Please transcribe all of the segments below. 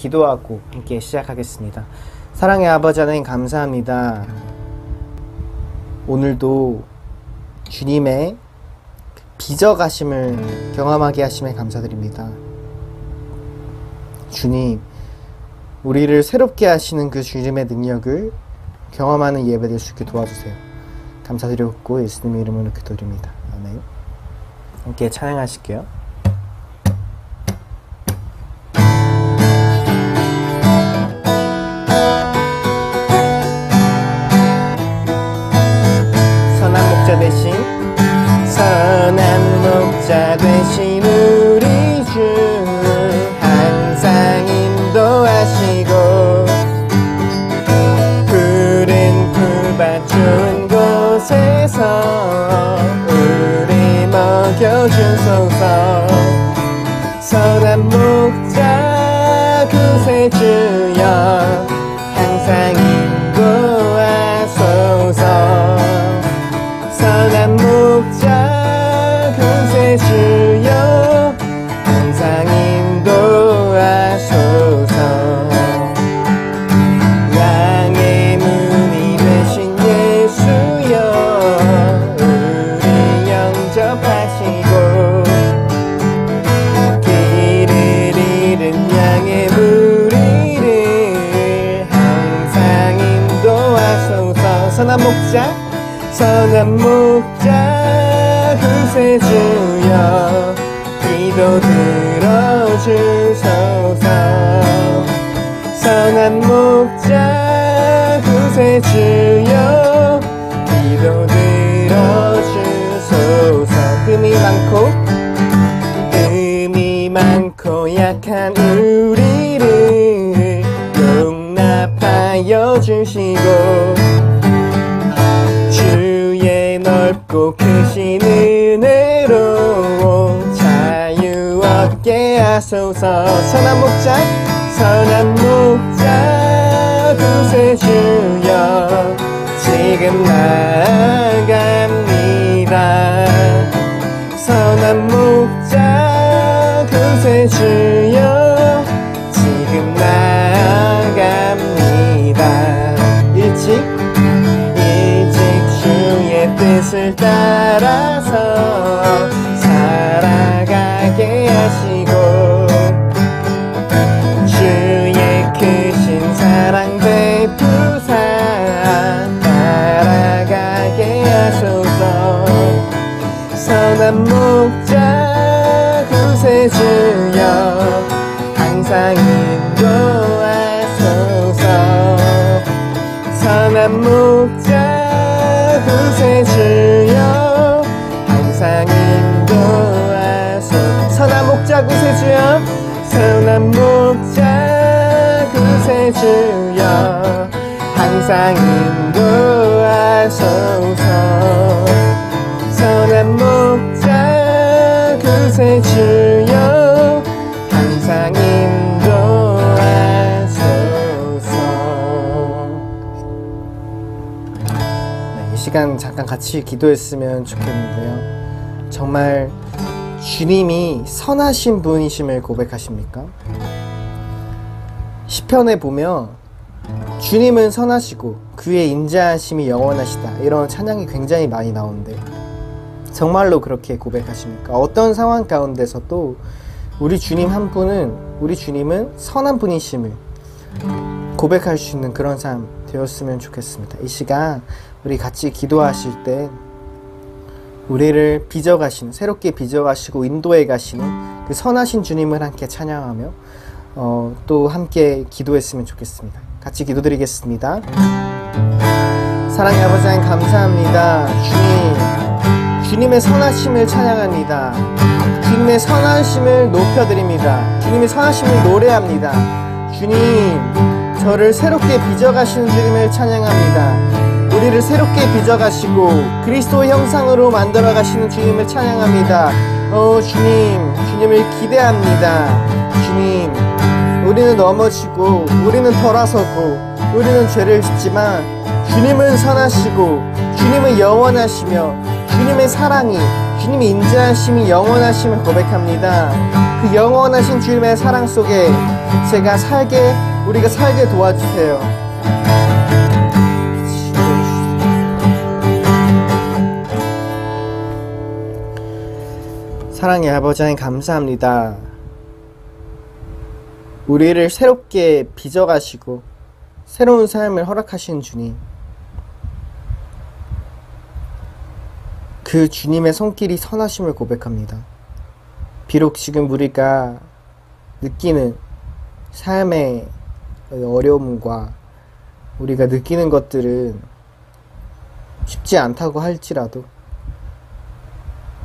기도하고 함께 시작하겠습니다. 사랑의 아버지 하나님 감사합니다. 오늘도 주님의 빚어가심을 경험하게 하심에 감사드립니다. 주님, 우리를 새롭게 하시는 그 주님의 능력을 경험하는 예배될 수 있게 도와주세요. 감사드렸고 예수님의 이름으로 기도드립니다. 아멘. 함께 찬양하실게요. 선한 목자 되신 우리 주 항상 인도하시고 푸른 풀밭 좋은 곳에서 우리 먹여주소서. 선한 목자 구세주여 항상 인도하소서. 선한 목자 구세주여 항상 인도하소서. 양의 문이 되신 예수여 우리 영접하시고 길을 잃은 양의 무리를 항상 인도하소서. 선한 목자 구세주여 기도 들어주소서. 선한 목자 구세주여 기도 들어주소서. 흠이 많고 약한 우리를 용납하여 주시고 넓고 크신 은혜로 자유 얻게 하소서. 선한 목자 구세주여 지금 나아갑니다. 선한 목자 구세주여 지금 나아갑니다. 일찍 주의 뜻을 따라서 살아가게 하시고 주의 크신 사랑 베푸사 따라가게 하소서. 선한 목자 구세주여 항상 인도하소서. 선한 목자 구세주여 항상 인도하소서. 선한 목자 구세주여 항상 인도하소서. 선한 목자 구세주여 항상 인도하소서. 이 시간 잠깐 같이 기도했으면 좋겠는데요. 정말 주님이 선하신 분이심을 고백하십니까? 시편에 보면 주님은 선하시고 그의 인자하심이 영원하시다 이런 찬양이 굉장히 많이 나오는데 정말로 그렇게 고백하십니까? 어떤 상황 가운데서도 우리 주님은 선한 분이심을 고백할 수 있는 그런 삶 되었으면 좋겠습니다. 이 시간 우리 같이 기도하실 때 우리를 빚어가시는, 새롭게 빚어가시고 인도해 가시는 그 선하신 주님을 함께 찬양하며 또 함께 기도했으면 좋겠습니다. 같이 기도드리겠습니다. 사랑의 아버지 하나님 감사합니다. 주님의 선하심을 찬양합니다. 주님의 선하심을 높여드립니다. 주님의 선하심을 노래합니다. 주님, 저를 새롭게 빚어가시는 주님을 찬양합니다. 우리를 새롭게 빚어가시고 그리스도의 형상으로 만들어가시는 주님을 찬양합니다. 주님을 기대합니다. 주님, 우리는 넘어지고 우리는 돌아서고 우리는 죄를 짓지만 주님은 선하시고 주님은 영원하시며 주님의 사랑이, 주님의 인자하심이, 영원하심을 고백합니다. 그 영원하신 주님의 사랑 속에 우리가 살게 도와주세요. 사랑의 아버지 하나님 감사합니다. 우리를 새롭게 빚어가시고 새로운 삶을 허락하신 주님, 그 주님의 손길이 선하심을 고백합니다. 비록 지금 우리가 느끼는 삶의 어려움과 우리가 느끼는 것들은 쉽지 않다고 할지라도,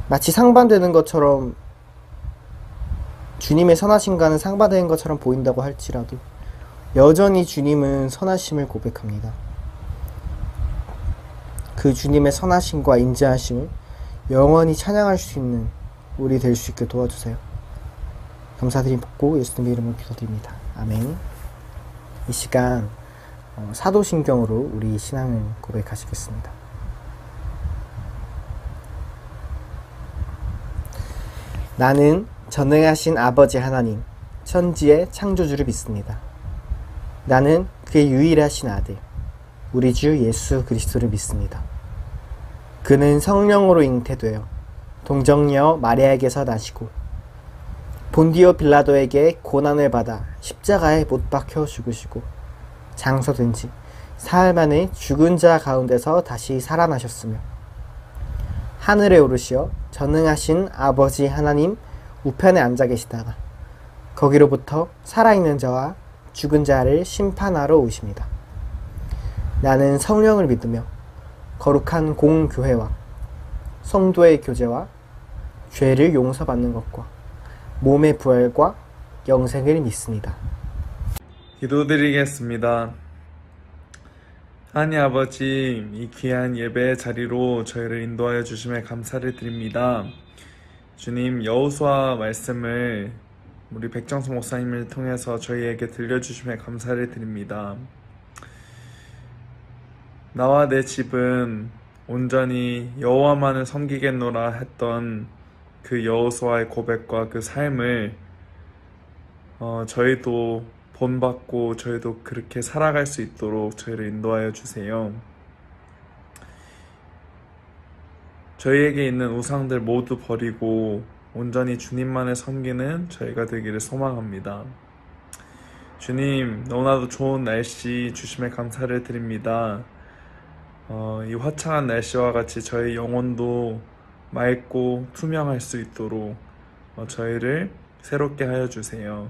마치 상반되는 것처럼, 주님의 선하심과는 상반되는 것처럼 보인다고 할지라도 여전히 주님은 선하심을 고백합니다. 그 주님의 선하심과 인자하심을 영원히 찬양할 수 있는 우리 될 수 있게 도와주세요. 감사드리고 예수님의 이름으로 기도드립니다. 아멘. 이 시간 사도신경으로 우리 신앙을 고백하시겠습니다. 나는 전능하신 아버지 하나님, 천지의 창조주를 믿습니다. 나는 그의 유일하신 아들, 우리 주 예수 그리스도를 믿습니다. 그는 성령으로 잉태되어 동정녀 마리아에게서 나시고 본디오 빌라도에게 고난을 받아 십자가에 못 박혀 죽으시고 장사된 지 사흘 만에 죽은 자 가운데서 다시 살아나셨으며 하늘에 오르시어 전능하신 아버지 하나님 우편에 앉아 계시다가 거기로부터 살아있는 자와 죽은 자를 심판하러 오십니다. 나는 성령을 믿으며 거룩한 공교회와 성도의 교제와 죄를 용서받는 것과 몸의 부활과 영생을 믿습니다. 기도드리겠습니다. 하나님 아버지, 이 귀한 예배의 자리로 저희를 인도하여 주심에 감사를 드립니다. 주님, 여호수아 말씀을 우리 백정수 목사님을 통해서 저희에게 들려주심에 감사를 드립니다. 나와 내 집은 온전히 여호와만을 섬기겠노라 했던 그 여호수아의 고백과 그 삶을 저희도 본받고 저희도 그렇게 살아갈 수 있도록 저희를 인도하여 주세요. 저희에게 있는 우상들 모두 버리고 온전히 주님만을 섬기는 저희가 되기를 소망합니다. 주님, 너무나도 좋은 날씨 주심에 감사를 드립니다. 이 화창한 날씨와 같이 저희 영혼도 맑고 투명할 수 있도록 저희를 새롭게 하여 주세요.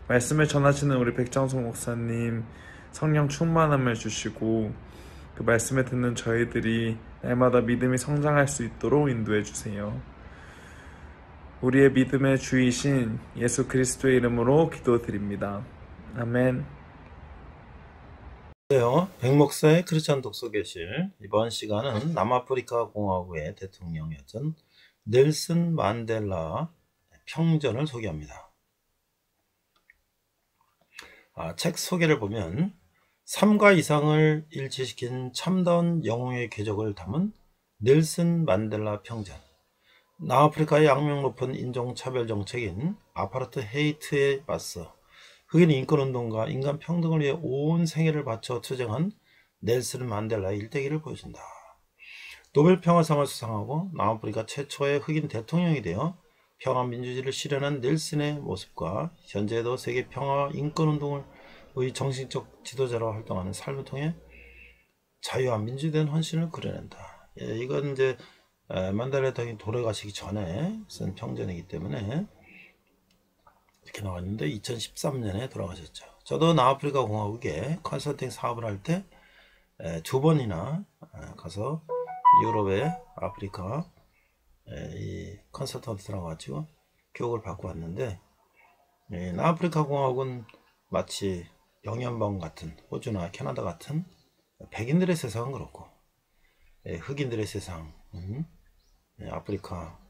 말씀을 전하시는 우리 백정석 목사님 성령 충만함을 주시고 그 말씀을 듣는 저희들이 날마다 믿음이 성장할 수 있도록 인도해 주세요. 우리의 믿음의 주이신 예수 그리스도의 이름으로 기도드립니다. 아멘. 안녕하세요. 백목사의 크리스찬 독서교실. 이번 시간은 남아프리카 공화국의 대통령이었던 넬슨 만델라 평전을 소개합니다. 책 소개를 보면 삶과 이상을 일치시킨 참다운 영웅의 궤적을 담은 넬슨 만델라 평전, 남아프리카의 악명 높은 인종차별 정책인 아파르트 헤이트에 맞서 흑인 인권운동과 인간 평등을 위해 온 생애를 바쳐 투쟁한 넬슨 만델라의 일대기를 보여준다. 노벨 평화상을 수상하고 남아프리카 최초의 흑인 대통령이 되어 평화민주주의를 실현한 넬슨의 모습과 현재도 세계 평화와 인권운동의 정신적 지도자로 활동하는 삶을 통해 자유와 민주된 헌신을 그려낸다. 이건 이제 만델라 대통령이 돌아가시기 전에 쓴 평전이기 때문에 이렇게 나왔는데 2013년에 돌아가셨죠. 저도 남아프리카 공화국에 컨설팅 사업을 할 때 2번이나 가서 유럽의 아프리카 이 컨설턴트라고 가지고 교육을 받고 왔는데, 남아프리카 공화국은 마치 영연방 같은 호주나 캐나다 같은 백인들의 세상은 그렇고 흑인들의 세상, 아프리카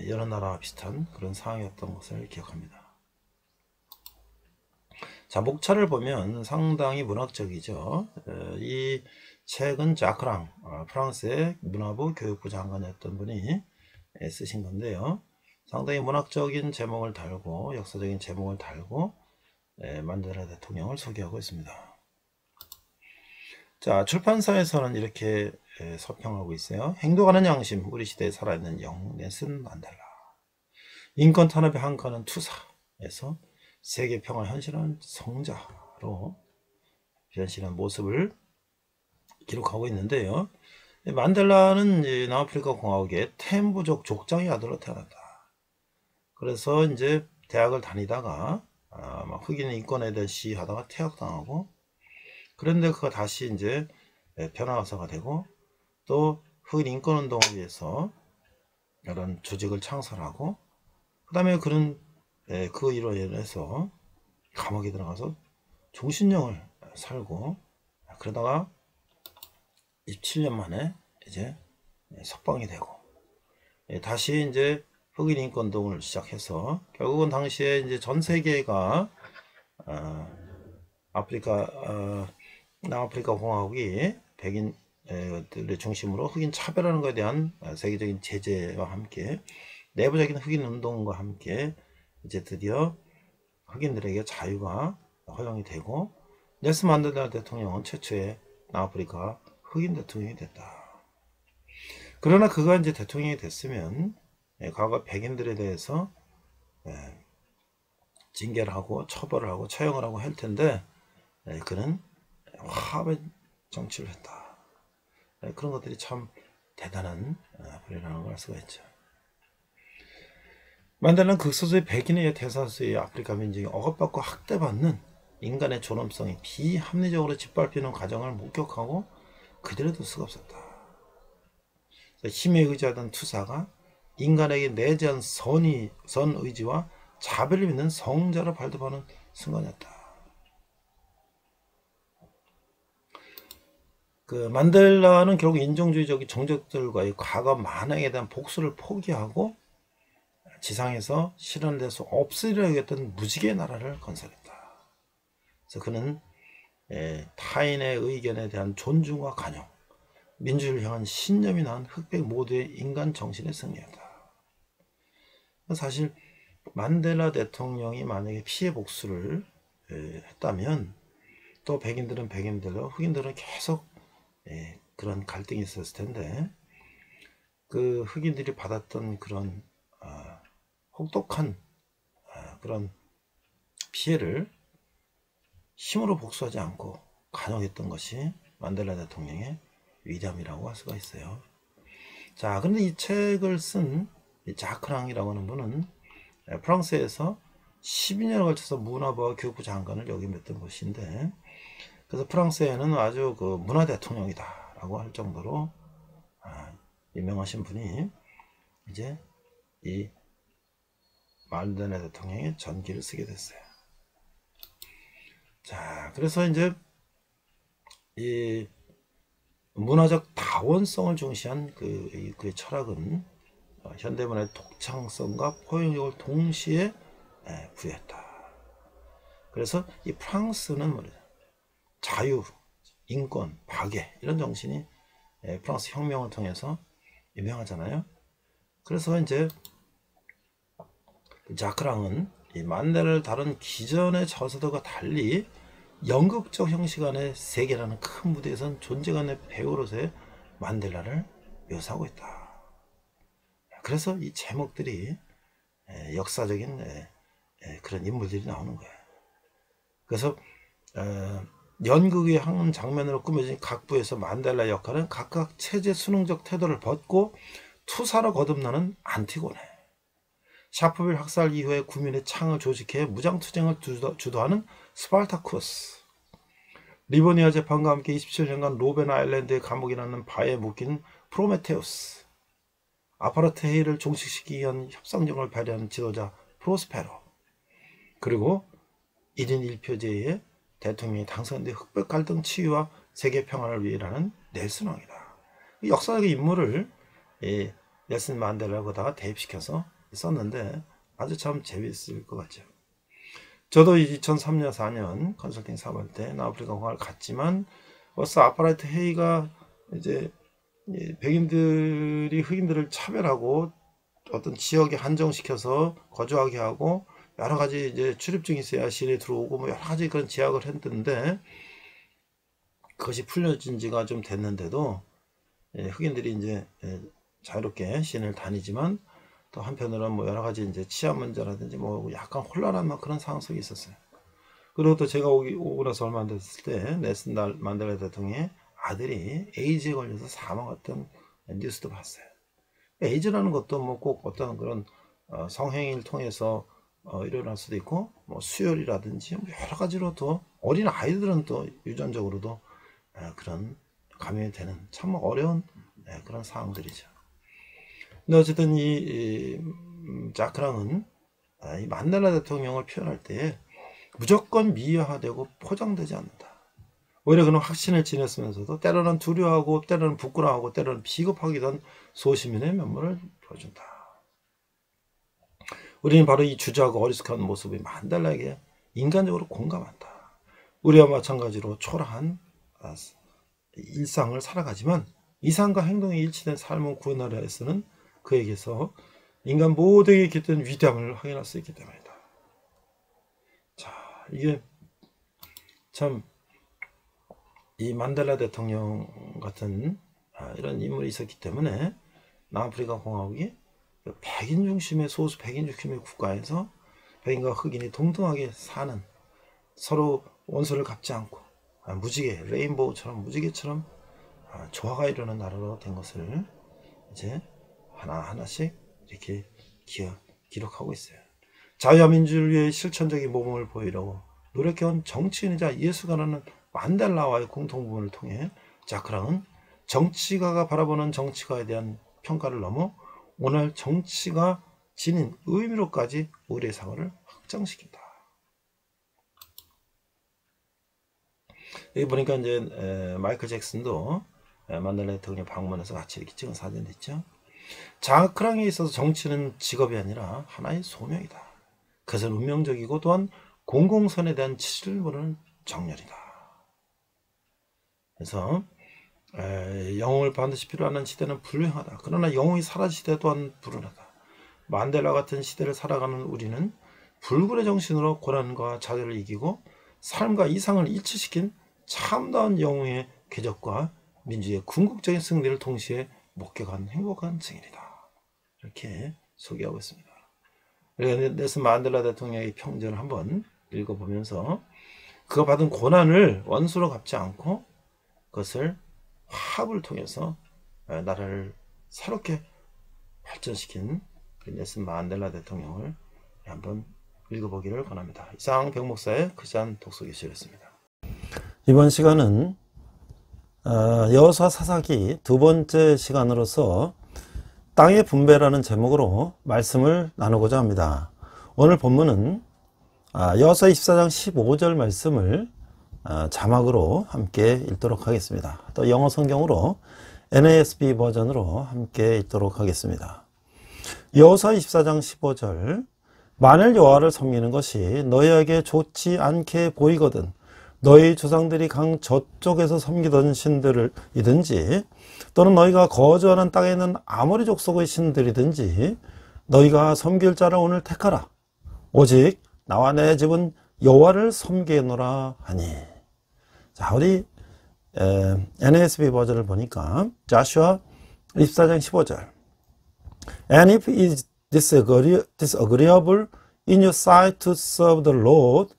여러 나라와 비슷한 그런 상황이었던 것을 기억합니다. 자, 목차를 보면 상당히 문학적이죠. 이 책은 자크랑, 프랑스의 문화부 교육부 장관이었던 분이 쓰신 건데요. 상당히 문학적인 제목을 달고 역사적인 제목을 달고 만델라 대통령을 소개하고 있습니다. 자, 출판사에서는 이렇게 서평하고 있어요. 행동하는 양심, 우리 시대에 살아있는 영웅 넬슨 만델라. 인권 탄압의 한가는 투사에서 세계 평화 현실한 성자로 변신한 모습을 기록하고 있는데요. 만델라는 남아프리카 공화국의 템부족 족장의 아들로 태어났다. 그래서 이제 대학을 다니다가 흑인 인권에 대한 시위하다가 퇴학당하고, 그런데 그가 다시 이제 변화가사가 되고 또 흑인 인권 운동을 위해서 이런 조직을 창설하고, 그 다음에 그는 그 일로 인해서 감옥에 들어가서 종신형을 살고, 그러다가 27년 만에 이제 석방이 되고 다시 이제 흑인 인권 운동을 시작해서 결국은 당시에 이제 전 세계가 남아프리카 공화국이 백인들의 중심으로 흑인 차별하는 것에 대한 세계적인 제재와 함께 내부적인 흑인 운동과 함께 이제 드디어 흑인들에게 자유가 허용이 되고, 넬슨 만델라 대통령은 최초의 남아프리카 흑인 대통령이 됐다. 그러나 그가 이제 대통령이 됐으면 과거 백인들에 대해서 징계를 하고 처벌을 하고 처형을 하고 할 텐데 그는 화합의 정치를 했다. 그런 것들이 참 대단한 분이라는 걸 알 수가 있죠. 만델라는 극소수의 백인에 대사수의 아프리카 민족이 억압받고 학대받는 인간의 존엄성이 비합리적으로 짓밟히는 과정을 목격하고 그대로 둘 수가 없었다. 힘에 의지하던 투사가 인간에게 내재한 선의지와 자비를 믿는 성자로 발돋하는 순간이었다. 만델라는 결국 인종주의적 종족들과의 과거 만행에 대한 복수를 포기하고 지상에서 실현될 수 없으리라 여겼던 무지개의 나라를 건설했다. 그래서 그는 타인의 의견에 대한 존중과 관용, 민주주의를 향한 신념이 난 흑백 모두의 인간 정신의 승리였다. 사실 만델라 대통령이 만약에 피해 복수를 했다면 또 백인들은 백인들로 흑인들은 계속 그런 갈등이 있었을 텐데, 그 흑인들이 받았던 그런 혹독한 그런 피해를 힘으로 복수하지 않고 간용했던 것이 만델라 대통령의 위대함이라고 할 수가 있어요. 자, 그런데 이 책을 쓴 자크랑이라고 하는 분은 프랑스에서 12년에 걸쳐서 문화부와 교육부 장관을 역임했던 것인데, 그래서 프랑스에는 아주 그 문화 대통령이다 라고 할 정도로 유명하신 분이 이제 이 만델라 대통령의 전기를 쓰게 됐어요. 자, 그래서 이제 이 문화적 다원성을 중시한 그의 철학은 현대문화의 독창성과 포용력을 동시에 부여했다. 그래서 이 프랑스는 뭐냐, 자유, 인권, 박애 이런 정신이 프랑스 혁명을 통해서 유명하잖아요. 그래서 이제 자크랑은 이 만델라를 다룬 기존의 저서들과 달리 연극적 형식 안의 세계라는 큰 무대에선 존재감의 배우로서의 만델라를 묘사하고 있다. 그래서 이 제목들이 역사적인 그런 인물들이 나오는 거예요. 그래서 연극의 한 장면으로 꾸며진 각 부에서 만델라 역할은 각각 체제 수능적 태도를 벗고 투사로 거듭나는 안티고네, 샤프빌 학살 이후에 국민의 창을 조직해 무장투쟁을 주도하는 스파르타쿠스, 리보니아 재판과 함께 27년간 로벤 아일랜드의 감옥에 낳는 바에 묶인 프로메테우스, 아파르테헤이를 종식시키기 위한 협상력을 발휘하는 지도자 프로스페로, 그리고 1인 1표제의 대통령이 당선된 흑백 갈등 치유와 세계 평화를 위해 일하는 넬슨 왕이다. 역사적인 인물을 넬슨 만델라에다가 대입시켜서 썼는데 아주 참 재미있을 것 같죠. 저도 2003년 4년 컨설팅 사업할 때 남아프리카 공화를 갔지만 벌써 아파라이트 회의가 이제 백인들이 흑인들을 차별하고 어떤 지역에 한정시켜서 거주하게 하고 여러 가지 이제 출입증이 있어야 시내에 들어오고 뭐 여러 가지 그런 제약을 했는데 그것이 풀려진 지가 좀 됐는데도 흑인들이 이제 자유롭게 시내를 다니지만 또 한편으로는 뭐 여러 가지 이제 치안 문제라든지 뭐 약간 혼란한 그런 상황 속에 있었어요. 그리고 또 제가 오고 나서 얼마 안 됐을 때 넬슨 만델라 대통령의 아들이 에이즈에 걸려서 사망했던 뉴스도 봤어요. 에이즈라는 것도 뭐 꼭 어떤 그런 성행위를 통해서 일어날 수도 있고 뭐 수혈이라든지 뭐 여러 가지로 또 어린 아이들은 또 유전적으로도 그런 감염이 되는 참 어려운 그런 상황들이죠. 근데 어쨌든 이 자크랑은 이 만델라 대통령을 표현할 때 무조건 미화되고 포장되지 않는다. 오히려 그는 확신을 지녔으면서도 때로는 두려워하고 때로는 부끄러워하고 때로는 비겁하기도 한 소시민의 면모를 보여준다. 우리는 바로 이 주저하고 어리숙한 모습이 만델라에게 인간적으로 공감한다. 우리와 마찬가지로 초라한 일상을 살아가지만 이상과 행동이 일치된 삶을 구현하려 해서는 그에게서 인간 모두에게 깃든 위대함을 확인할 수 있기 때문이다. 자, 이게 참 이 만델라 대통령 같은 이런 인물이 있었기 때문에 남아프리카 공화국이 백인 중심의 소수 백인 중심의 국가에서 백인과 흑인이 동등하게 사는 서로 원수를 갚지 않고 무지개 레인보우처럼 무지개처럼 조화가 이루는 나라로 된 것을 이제 하나하나씩 이렇게 기록하고 있어요. 자유와 민주를 위해 실천적인 모범을 보이려고 노력해온 정치인이자 예술가라는 만델라와의 공통부분을 통해 자크랑은 정치가가 바라보는 정치가에 대한 평가를 넘어 오늘 정치가 지닌 의미로까지 우리의 사고를 확장시킨다. 여기 보니까 이제 마이클 잭슨도 만델라 대통령 방문해서 같이 이렇게 찍은 사진도 있죠. 자크랑에 있어서 정치는 직업이 아니라 하나의 소명이다. 그것은 운명적이고 또한 공공선에 대한 치를 모르는 정렬이다. 그래서 영웅을 반드시 필요하는 시대는 불행하다. 그러나 영웅이 사라진 시대 또한 불운하다. 만델라 같은 시대를 살아가는 우리는 불굴의 정신으로 고난과 좌절을 이기고 삶과 이상을 일치시킨 참다운 영웅의 궤적과 민주의 궁극적인 승리를 동시에 목격한 행복한 증인이다. 이렇게 소개하고 있습니다. 넬슨 만델라 대통령의 평전을 한번 읽어보면서 그가 받은 고난을 원수로 갚지 않고 그것을 화합을 통해서 나라를 새롭게 발전시킨 넬슨 만델라 대통령을 한번 읽어보기를 권합니다. 이상 백 목사의 크리스찬 독서교실이었습니다. 이번 시간은 여호수아 사사기 두 번째 시간으로서 땅의 분배라는 제목으로 말씀을 나누고자 합니다. 오늘 본문은 여호수아 24장 15절 말씀을 자막으로 함께 읽도록 하겠습니다. 또 영어 성경으로 NASB 버전으로 함께 읽도록 하겠습니다. 여호수아 24장 15절 만일 여호와를 섬기는 것이 너희에게 좋지 않게 보이거든 너희 조상들이 강 저쪽에서 섬기던 신들이든지 또는 너희가 거주하는 땅에 있는 아모리 족속의 신들이든지 너희가 섬길 자를 오늘 택하라. 오직 나와 내 집은 여호와를 섬기노라 하니. 자, 우리 NASB 버전을 보니까 Joshua 24장 15절 And if it is disagreeable in your sight to serve the Lord,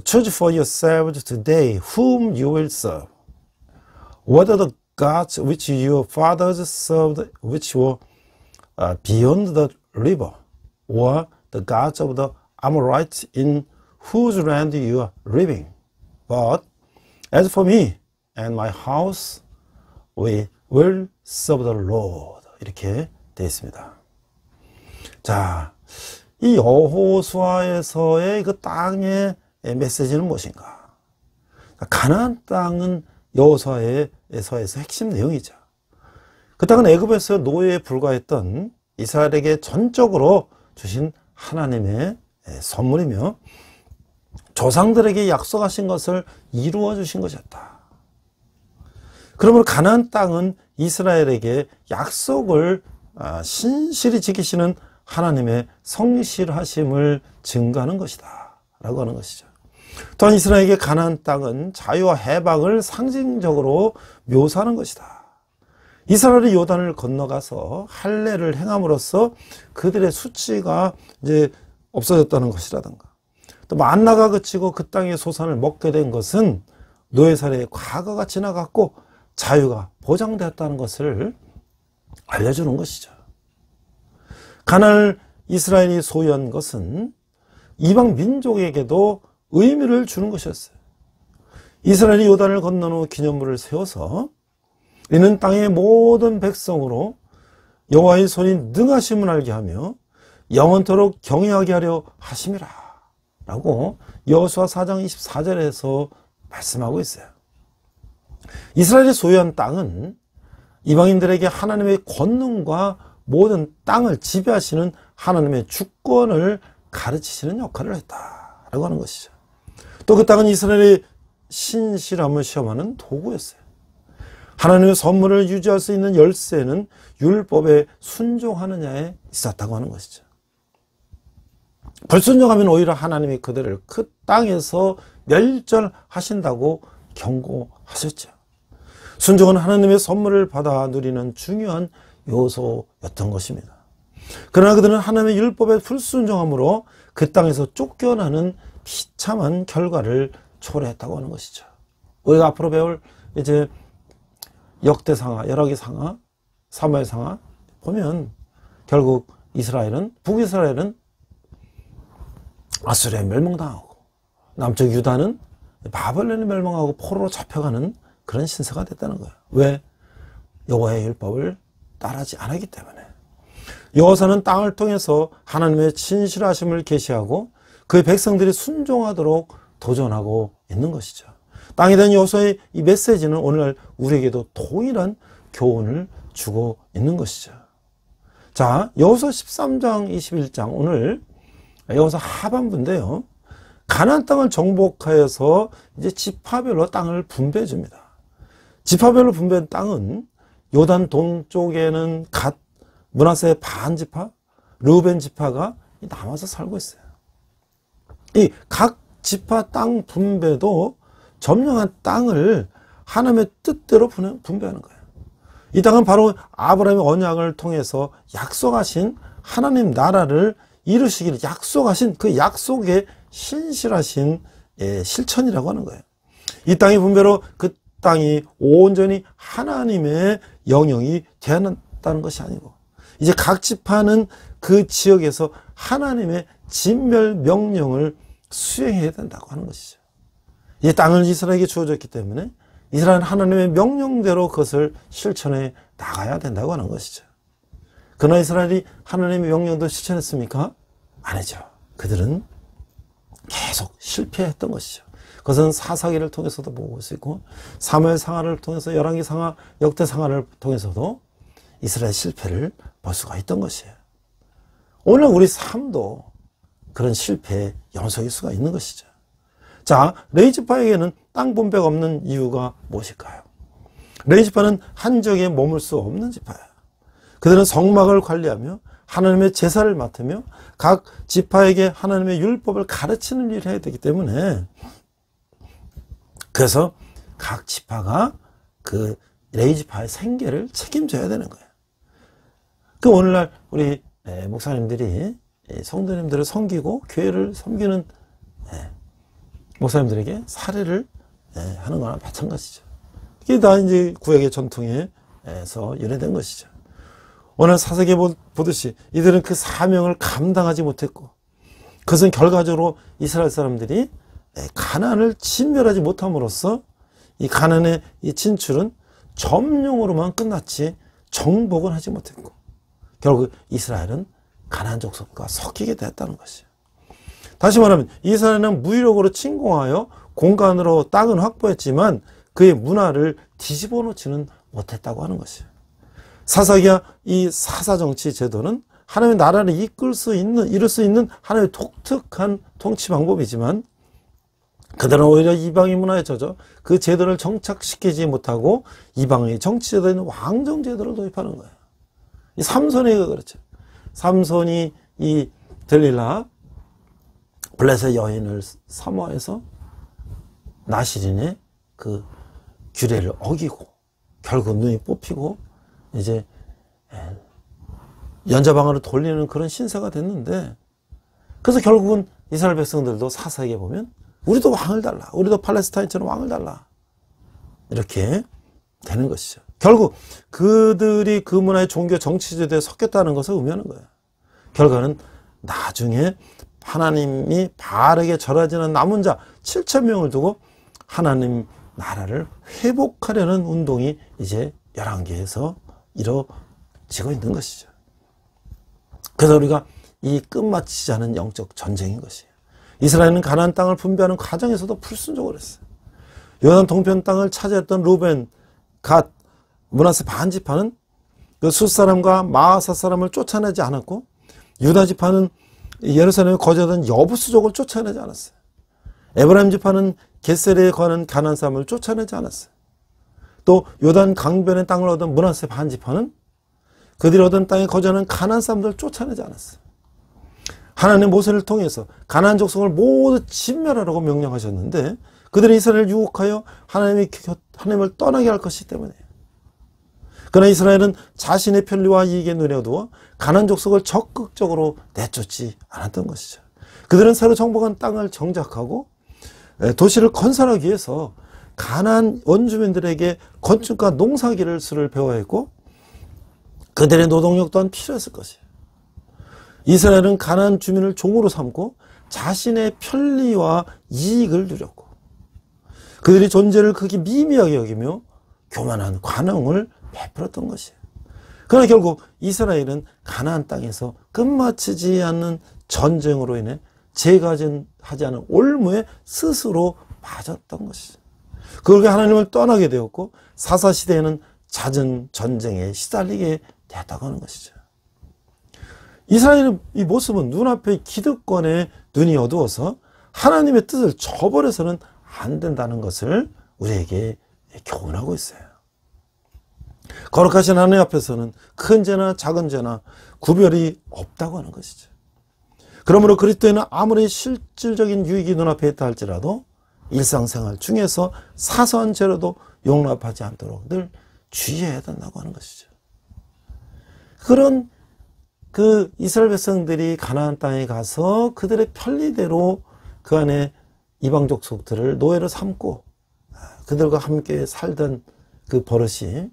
choose for yourselves today whom you will serve, whether the gods which your fathers served, which were beyond the river, or the gods of the Amorites in whose land you are living. But as for me and my house, we will serve the Lord. 이렇게 되어 있습니다. 자, 이 여호수아에서의 그 땅의 메시지는 무엇인가? 가나안 땅은 여호수아에서의 핵심 내용이죠. 그 땅은 애굽에서 노예에 불과했던 이스라엘에게 전적으로 주신 하나님의 선물이며 조상들에게 약속하신 것을 이루어 주신 것이었다. 그러므로 가나안 땅은 이스라엘에게 약속을 신실히 지키시는 하나님의 성실하심을 증거하는 것이다 라고 하는 것이죠. 또한 이스라엘에게 가나안 땅은 자유와 해방을 상징적으로 묘사하는 것이다. 이스라엘이 요단을 건너가서 할례를 행함으로써 그들의 수치가 이제 없어졌다는 것이라든가, 또 만나가 그치고 그 땅의 소산을 먹게 된 것은 노예살이의 과거가 지나갔고 자유가 보장되었다는 것을 알려주는 것이죠. 가나안을 이스라엘이 소유한 것은 이방 민족에게도 의미를 주는 것이었어요. 이스라엘이 요단을 건넌 후 기념물을 세워서 이는 땅의 모든 백성으로 여호와의 손이 능하심을 알게 하며 영원토록 경외하게 하려 하심이라 라고 여호수아 4장 24절에서 말씀하고 있어요. 이스라엘이 소유한 땅은 이방인들에게 하나님의 권능과 모든 땅을 지배하시는 하나님의 주권을 가르치시는 역할을 했다라고 하는 것이죠. 또 그 땅은 이스라엘의 신실함을 시험하는 도구였어요. 하나님의 선물을 유지할 수 있는 열쇠는 율법에 순종하느냐에 있었다고 하는 것이죠. 불순종하면 오히려 하나님이 그들을 그 땅에서 멸절하신다고 경고하셨죠. 순종은 하나님의 선물을 받아 누리는 중요한 요소였던 것입니다. 그러나 그들은 하나님의 율법에 불순종함으로 그 땅에서 쫓겨나는 비참한 결과를 초래했다고 하는 것이죠. 우리가 앞으로 배울 이제 역대상하, 열왕기상하, 사무엘상하 보면 결국 이스라엘은, 북이스라엘은 아수르에 멸망당하고 남쪽 유다는 바벨론에 멸망하고 포로로 잡혀가는 그런 신세가 됐다는 거예요. 왜? 여호와의 율법을 따르지 않았기 때문에. 여호사는 땅을 통해서 하나님의 진실하심을 계시하고 그의 백성들이 순종하도록 도전하고 있는 것이죠. 땅에 대한 여호수아의 이 메시지는 오늘날 우리에게도 동일한 교훈을 주고 있는 것이죠. 자, 여호수아 13장 21장 오늘 여호수아 하반부인데요. 가나안 땅을 정복하여서 이제 지파별로 땅을 분배해 줍니다. 지파별로 분배한 땅은 요단 동쪽에는 갓, 므낫세 반 지파, 르우벤 지파가 남아서 살고 있어요. 이 각 지파 땅 분배도 점령한 땅을 하나님의 뜻대로 분배하는 거예요. 이 땅은 바로 아브라함의 언약을 통해서 약속하신 하나님 나라를 이루시기를 약속하신 그 약속의 신실하신 실천이라고 하는 거예요. 이 땅의 분배로 그 땅이 온전히 하나님의 영역이 되었다는 것이 아니고 이제 각 지파는 그 지역에서 하나님의 진멸 명령을 수행해야 된다고 하는 것이죠. 이 땅을 이스라엘에게 주어졌기 때문에 이스라엘은 하나님의 명령대로 그것을 실천해 나가야 된다고 하는 것이죠. 그러나 이스라엘이 하나님의 명령도 실천했습니까? 아니죠. 그들은 계속 실패했던 것이죠. 그것은 사사기를 통해서도 볼 수 있고 사무엘상하를 통해서 열왕기상하, 역대상하를 통해서도 이스라엘 실패를 볼 수가 있던 것이에요. 오늘 우리 삶도 그런 실패의 연속일 수가 있는 것이죠. 자, 레위지파에게는 땅 분배가 없는 이유가 무엇일까요? 레위지파는 한 지역에 머물 수 없는 지파예요. 그들은 성막을 관리하며 하나님의 제사를 맡으며 각 지파에게 하나님의 율법을 가르치는 일을 해야 되기 때문에 그래서 각 지파가 그 레위지파의 생계를 책임져야 되는 거예요. 그 오늘날 우리 목사님들이 성도님들을 섬기고 교회를 섬기는 목사님들에게 사례를 하는 거나 마찬가지죠. 이게 다 이제 구약의 전통에서 연해된 것이죠. 오늘 사사기에 보듯이 이들은 그 사명을 감당하지 못했고 그것은 결과적으로 이스라엘 사람들이 가나안을 진멸하지 못함으로써 이 가나안의 이 진출은 점령으로만 끝났지 정복은 하지 못했고 결국 이스라엘은 가나안 족속과 섞이게 되었다는 것이에요. 다시 말하면 이스라엘은 무력으로 침공하여 공간으로 땅은 확보했지만 그의 문화를 뒤집어 놓지는 못했다고 하는 것이에요. 사사기야 이 사사정치 제도는 하나님의 나라를 이룰 수 있는 하나님의 독특한 통치 방법이지만 그들은 오히려 이방인 문화에 젖어 그 제도를 정착시키지 못하고 이방의 정치제도인 왕정제도를 도입하는 거예요. 이 삼손이 그렇죠. 삼손이 이 들릴라 블레셋 여인을 사모해서 나시린의 그 규례를 어기고 결국 눈이 뽑히고 이제 연자방아를 돌리는 그런 신세가 됐는데, 그래서 결국은 이스라엘 백성들도 사사기에 보면 우리도 왕을 달라, 우리도 팔레스타인처럼 왕을 달라, 이렇게 되는 것이죠. 결국 그들이 그 문화의 종교 정치제도에 섞였다는 것을 의미하는 거예요. 결과는 나중에 하나님이 바르게 절하지는 남은 자 7,000명을 두고 하나님 나라를 회복하려는 운동이 이제 열왕기에서 이루어지고 있는 것이죠. 그래서 우리가 이 끝마치지 않은 영적 전쟁인 것이에요. 이스라엘은 가나안 땅을 분배하는 과정에서도 불순종을 했어요. 요단 동편 땅을 차지했던 루벤, 갓, 므낫세 반지파는 그 숫 사람과 마아사 사람을 쫓아내지 않았고, 유다 지파는 예루살렘에 거주하던 여부수족을 쫓아내지 않았어요. 에브라임 지파는 겟셀에 거하는 가나안 사람을 쫓아내지 않았어요. 또 요단 강변의 땅을 얻은 므낫세 반지파는 그들이 얻은 땅에 거주하는 가나안 사람들을 쫓아내지 않았어요. 하나님 모세를 통해서 가나안 족속을 모두 진멸하라고 명령하셨는데, 그들이 이스라엘을 유혹하여 하나님을 떠나게 할 것이기 때문이에요. 그러나 이스라엘은 자신의 편리와 이익에 눈에 어두워 가나안 족속을 적극적으로 내쫓지 않았던 것이죠. 그들은 새로 정복한 땅을 정착하고 도시를 건설하기 위해서 가나안 원주민들에게 건축과 농사기술을 배워야 했고, 그들의 노동력 또한 필요했을 것이에요. 이스라엘은 가나안 주민을 종으로 삼고 자신의 편리와 이익을 누렸고, 그들이 존재를 극히 미미하게 여기며 교만한 관용을 베풀었던 것이에요. 그러나 결국 이스라엘은 가나안 땅에서 끝마치지 않는 전쟁으로 인해 재가하지 않은 올무에 스스로 빠졌던 것이죠. 그렇게 하나님을 떠나게 되었고, 사사시대에는 잦은 전쟁에 시달리게 되었다고 하는 것이죠. 이스라엘의 이 모습은 눈앞의 기득권에 눈이 어두워서 하나님의 뜻을 저버려서는 안 된다는 것을 우리에게 교훈하고 있어요. 거룩하신 하나님 앞에서는 큰 죄나 작은 죄나 구별이 없다고 하는 것이죠. 그러므로 그리스도인은 아무리 실질적인 유익이 눈앞에 있다 할지라도 일상생활 중에서 사소한 죄로도 용납하지 않도록 늘 주의해야 된다고 하는 것이죠. 그런 그 이스라엘 백성들이 가나안 땅에 가서 그들의 편리대로 그 안에 이방 족속들을 노예로 삼고 그들과 함께 살던 그 버릇이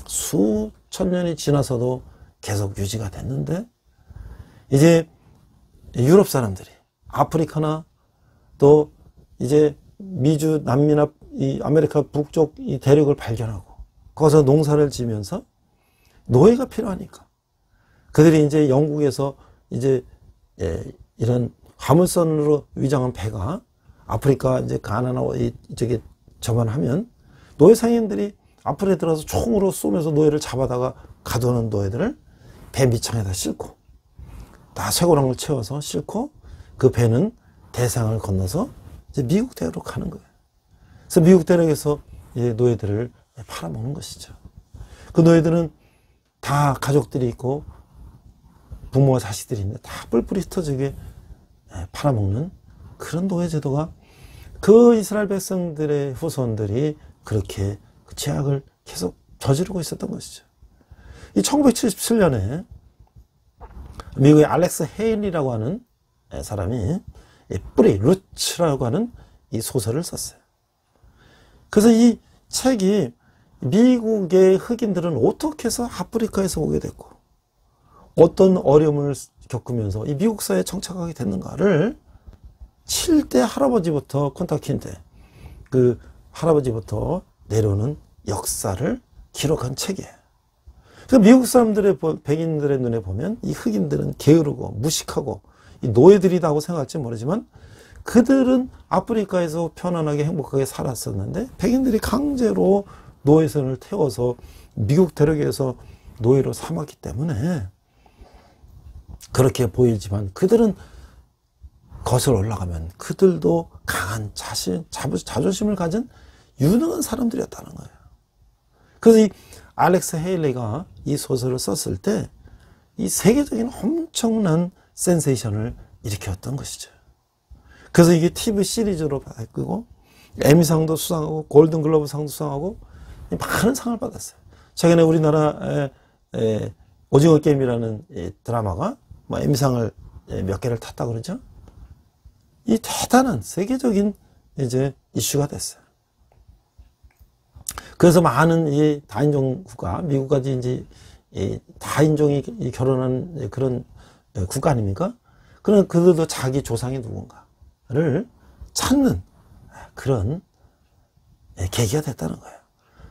수천 년이 지나서도 계속 유지가 됐는데, 이제 유럽 사람들이 아프리카나 또 이제 미주, 남미나 이 아메리카 북쪽 이 대륙을 발견하고 거기서 농사를 지면서 노예가 필요하니까 그들이 이제 영국에서 이제 이런 화물선으로 위장한 배가 아프리카 이제 가나나 이쪽에 저반하면 노예 상인들이 앞으로 들어서 총으로 쏘면서 노예를 잡아다가 가두는 노예들을 배 밑창에다 싣고 다 쇠고랑을 채워서 싣고 그 배는 대상을 건너서 이제 미국 대륙으로 가는 거예요. 그래서 미국 대륙에서 이제 노예들을 팔아먹는 것이죠. 그 노예들은 다 가족들이 있고 부모와 자식들이 있는데 다 뿔뿔이 흩어지게 팔아먹는 그런 노예 제도가 그 이스라엘 백성들의 후손들이 그렇게 그 죄악을 계속 저지르고 있었던 것이죠. 이 1977년에 미국의 알렉스 헤일리라고 하는 사람이 뿌리, 루츠라고 하는 이 소설을 썼어요. 그래서 이 책이 미국의 흑인들은 어떻게 해서 아프리카에서 오게 됐고 어떤 어려움을 겪으면서 이 미국 사회에 정착하게 됐는가를 7대 할아버지부터 콘타킨테 그 할아버지부터 내려오는 역사를 기록한 책이에요. 그 미국 사람들의 백인들의 눈에 보면 이 흑인들은 게으르고 무식하고 이 노예들이라고 생각할지 모르지만 그들은 아프리카에서 편안하게 행복하게 살았었는데 백인들이 강제로 노예선을 태워서 미국 대륙에서 노예로 삼았기 때문에 그렇게 보이지만 그들은 거슬러 올라가면 그들도 강한 자존심을 가진 유능한 사람들이었다는 거예요. 그래서 이 알렉스 헤일리가 이 소설을 썼을 때 이 세계적인 엄청난 센세이션을 일으켰던 것이죠. 그래서 이게 TV 시리즈로 바뀌고 에미상도 수상하고 골든글로브 상도 수상하고 많은 상을 받았어요. 최근에 우리나라 오징어 게임이라는 드라마가 뭐 에미상을 몇 개를 탔다 그러죠. 이 대단한 세계적인 이제 이슈가 됐어요. 그래서 많은 이 다인종 국가, 미국까지 이제 이 다인종이 결혼한 그런 국가 아닙니까? 그런 그들도 자기 조상이 누군가를 찾는 그런 계기가 됐다는 거예요.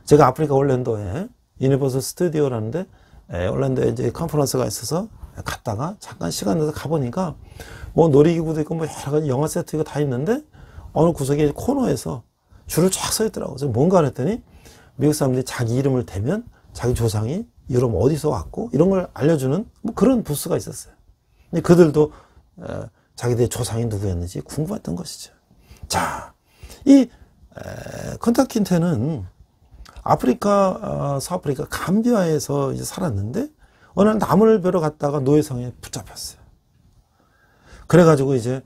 제가 아프리카 올랜도에 유니버설 스튜디오라는데 올랜도에 이제 컨퍼런스가 있어서 갔다가 잠깐 시간 내서 가보니까 뭐 놀이기구도 있고 뭐 여러 가지 영화 세트가 다 있는데 어느 구석에 코너에서 줄을 쫙 서 있더라고요. 그래서 뭔가 그랬더니 미국 사람들이 자기 이름을 대면 자기 조상이 유럽 어디서 왔고 이런 걸 알려주는 뭐 그런 부스가 있었어요. 근데 그들도 자기들의 조상이 누구였는지 궁금했던 것이죠. 자, 이 콘타킨테는 아프리카, 서아프리카 감비아에서 이제 살았는데 어느 날 나무를 베러 갔다가 노예상에 붙잡혔어요. 그래가지고 이제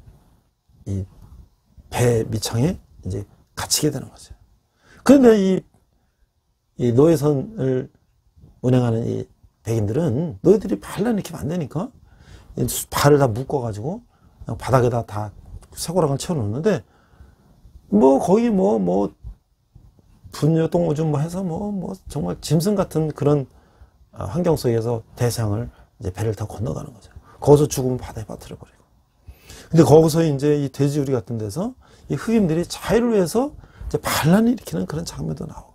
이 배 밑창에 이제 갇히게 되는 거죠. 그런데 이 노예선을 운행하는 이 백인들은 노예들이 반란을 일으키면 안 되니까 발을 다 묶어가지고 바닥에다 다 쇠고랑을 채워놓는데 뭐 거의 뭐 분뇨 똥오줌 뭐 해서 뭐 정말 짐승 같은 그런 환경 속에서 대상을 이제 배를 타고 건너가는 거죠. 거기서 죽으면 바다에 빠뜨려 버리고. 근데 거기서 이제 이 돼지우리 같은 데서 이 흑인들이 자유를 위해서 이제 반란을 일으키는 그런 장면도 나오고.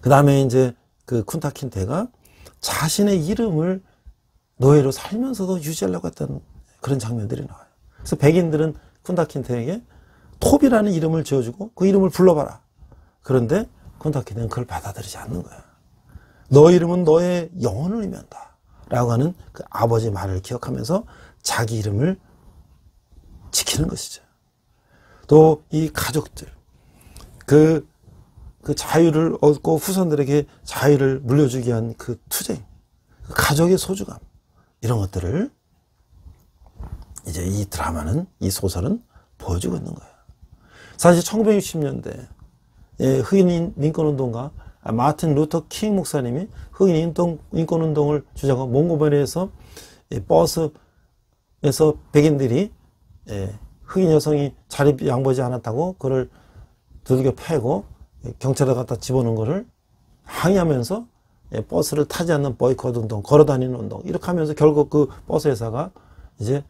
그 다음에 이제 그 쿤타킨테가 자신의 이름을 노예로 살면서도 유지하려고 했던 그런 장면들이 나와요. 그래서 백인들은 쿤타킨테에게 톱이라는 이름을 지어주고 그 이름을 불러봐라. 그런데 쿤타킨테는 그걸 받아들이지 않는 거야. 너 이름은 너의 영혼을 의미한다. 라고 하는 그 아버지 말을 기억하면서 자기 이름을 지키는 것이죠. 또 이 가족들, 그 자유를 얻고 후손들에게 자유를 물려주기 위한 그 투쟁, 그 가족의 소중함, 이런 것들을 이제 이 드라마는, 이 소설은 보여주고 있는 거예요. 사실 1960년대 흑인 인권운동가 마틴 루터 킹 목사님이 흑인 인권운동을 주장하고 몽고메리에서 버스에서 백인들이 흑인 여성이 자리 양보하지 않았다고 그를 두들겨 패고 경찰에 갖다 집어넣은 거를 항의하면서 버스를 타지 않는 보이콧 운동, 걸어다니는 운동 이렇게 하면서 결국 그 버스 회사가 이제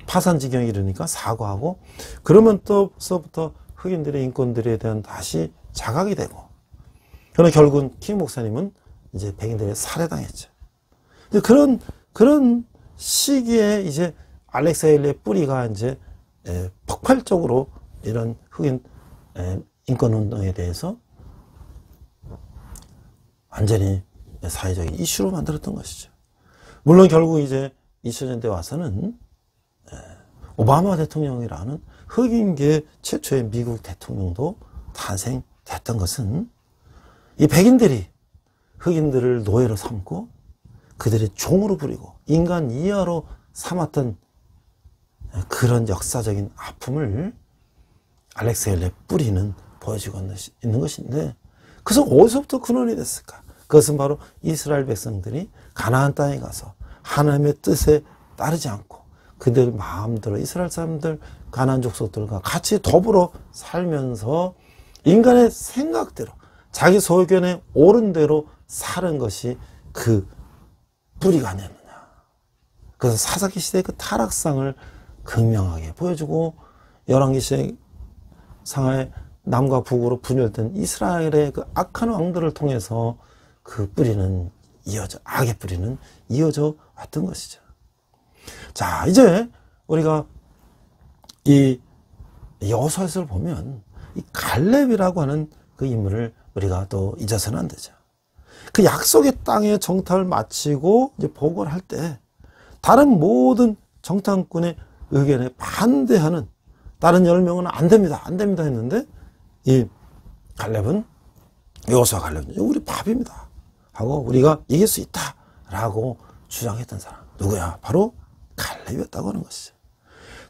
파산 지경에 이르니까 사과하고, 그러면 또서부터 흑인들의 인권들에 대한 다시 자각이 되고, 그러나 결국은 킹 목사님은 이제 백인들에 살해당했죠. 그런 시기에 이제 알렉스 헤일리의 뿌리가 이제 폭발적으로 이런 흑인 인권운동에 대해서 완전히 사회적인 이슈로 만들었던 것이죠. 물론 결국 이제 2000년대 와서는 오바마 대통령이라는 흑인계 최초의 미국 대통령도 탄생됐던 것은 이 백인들이 흑인들을 노예로 삼고 그들의 종으로 부리고 인간 이하로 삼았던 그런 역사적인 아픔을 알렉스 헤일리의 뿌리는 보여주고 있는 것인데, 그래서 어디서부터 근원이 됐을까? 그것은 바로 이스라엘 백성들이 가나안 땅에 가서 하나님의 뜻에 따르지 않고 그들 마음대로 이스라엘 사람들, 가나안 족속들과 같이 더불어 살면서 인간의 생각대로 자기 소견에 옳은 대로 사는 것이 그 뿌리가 아니었느냐. 그래서 사사기 시대의 그 타락상을 극명하게 보여주고, 열왕기 시대 상하의 남과 북으로 분열된 이스라엘의 그 악한 왕들을 통해서 그 뿌리는 악의 뿌리는 이어져 왔던 것이죠. 자, 이제 우리가 이 여호수아서를 보면 이 갈렙이라고 하는 그 인물을 우리가 또 잊어서는 안 되죠. 그 약속의 땅의 정탐을 마치고 이제 보고를 할 때 다른 모든 정탐꾼의 의견에 반대하는 다른 10명은 안 됩니다. 안 됩니다 했는데 이 갈렙은 여호수아 갈렙은 우리 밥입니다 하고 우리가 이길 수 있다 라고 주장했던 사람 누구야? 바로 갈렙이었다고 하는 것이죠.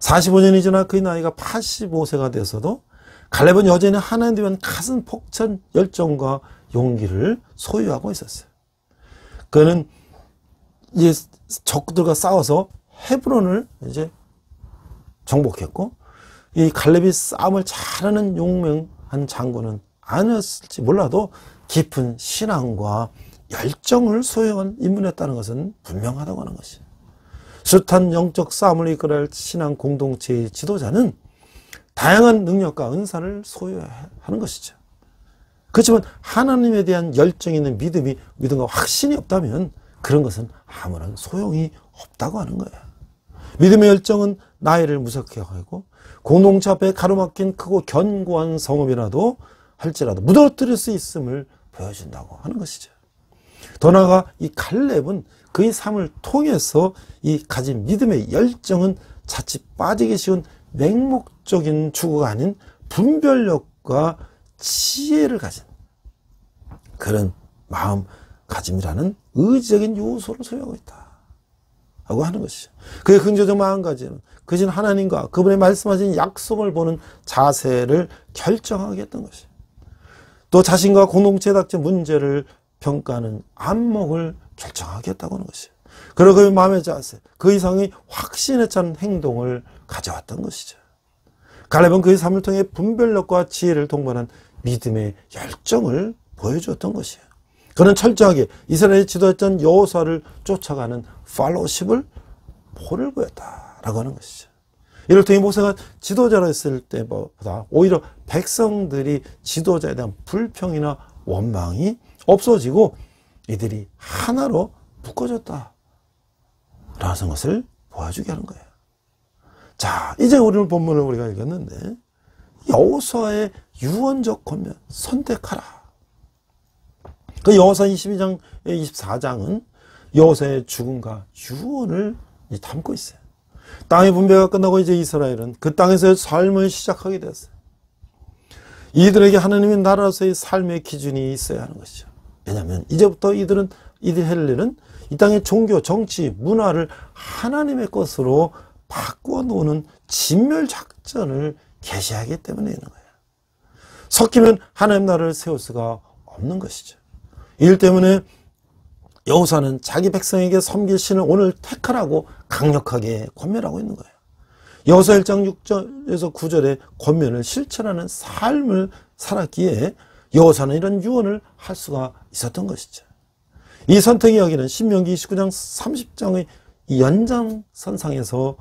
45년이 지나 그의 나이가 85세가 돼서도 갈렙은 여전히 하나님 대한 가슴 폭찬 열정과 용기를 소유하고 있었어요. 그는 이제 적들과 싸워서 헤브론을 이제 정복했고 이 갈렙이 싸움을 잘하는 용맹한 장군은 아니었을지 몰라도 깊은 신앙과 열정을 소유한 인물이었다는 것은 분명하다고 하는 것이에요. 숱한 영적 싸움을 이끌어야 할 신앙 공동체의 지도자는 다양한 능력과 은사를 소유하는 것이죠. 그렇지만 하나님에 대한 열정이 있는 믿음과 확신이 없다면 그런 것은 아무런 소용이 없다고 하는 거예요. 믿음의 열정은 나이를 무섭게 하고 공동체 앞에 가로막힌 크고 견고한 성읍이라도 할지라도 무너뜨릴 수 있음을 보여준다고 하는 것이죠. 더 나아가 이 갈렙은 그의 삶을 통해서 이 가진 믿음의 열정은 자칫 빠지기 쉬운 맹목적인 추구가 아닌 분별력과 지혜를 가진 그런 마음가짐이라는 의지적인 요소를 소유하고 있다 하고 하는 것이죠. 그의 긍정적 마음가짐은 그신 하나님과 그분의 말씀하신 약속을 보는 자세를 결정하게 했던 것이죠. 또 자신과 공동체에 닥친 문제를 평가하는 안목을 결정하겠다고 하는 것이에요. 그리고 그의 마음의 자세, 그 이상의 확신에 찬 행동을 가져왔던 것이죠. 갈렙은 그의 삶을 통해 분별력과 지혜를 동반한 믿음의 열정을 보여주었던 것이에요. 그는 철저하게 이스라엘의 지도했던 여호수아를 쫓아가는 팔로우십을 볼을 보였다라고 하는 것이죠. 이를 통해 모세가 지도자로 했을 때보다 오히려 백성들이 지도자에 대한 불평이나 원망이 없어지고 이들이 하나로 묶어졌다 라는 것을 보여주게 하는 거예요. 자, 이제 오늘 본문을 우리가 읽었는데 여호수아의 유언적 권면 선택하라. 그 여호수아 22장 24장은 여호수아의 죽음과 유언을 담고 있어요. 땅의 분배가 끝나고 이제 이스라엘은 그 땅에서의 삶을 시작하게 되었어요. 이들에게 하나님의 나라로서의 삶의 기준이 있어야 하는 것이죠. 왜냐하면 이제부터 이들이 할 일은 이 땅의 종교, 정치, 문화를 하나님의 것으로 바꾸어 놓는 진멸작전을 개시하기 때문에 있는 거예요. 섞이면 하나님 나라를 세울 수가 없는 것이죠. 이 때문에 여호수아는 자기 백성에게 섬길 신을 오늘 택하라고 강력하게 권면하고 있는 거예요. 여호수아 1장 6절에서 9절의 권면을 실천하는 삶을 살았기에 여호수아는 이런 유언을 할 수가 있었던 것이죠. 이 선택 이야기는 신명기 29장 30장의 연장선상에서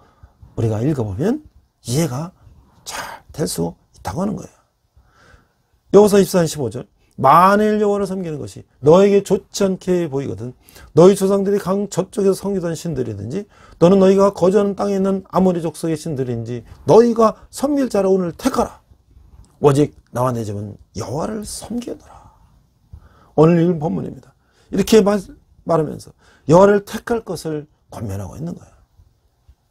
우리가 읽어보면 이해가 잘 될 수 있다고 하는 거예요. 여호수아 24장 15절 만일 여호와를 섬기는 것이 너에게 좋지 않게 보이거든 너희 조상들이 강 저쪽에서 섬기던 신들이든지 너는 너희가 거주하는 땅에 있는 아모리 족속의 신들인지 너희가 섬길 자를 오늘 택하라. 오직 나와 내 집은 여호와를 섬기노라. 오늘 읽은 본문입니다. 이렇게 말하면서 여호와를 택할 것을 권면하고 있는 거예요.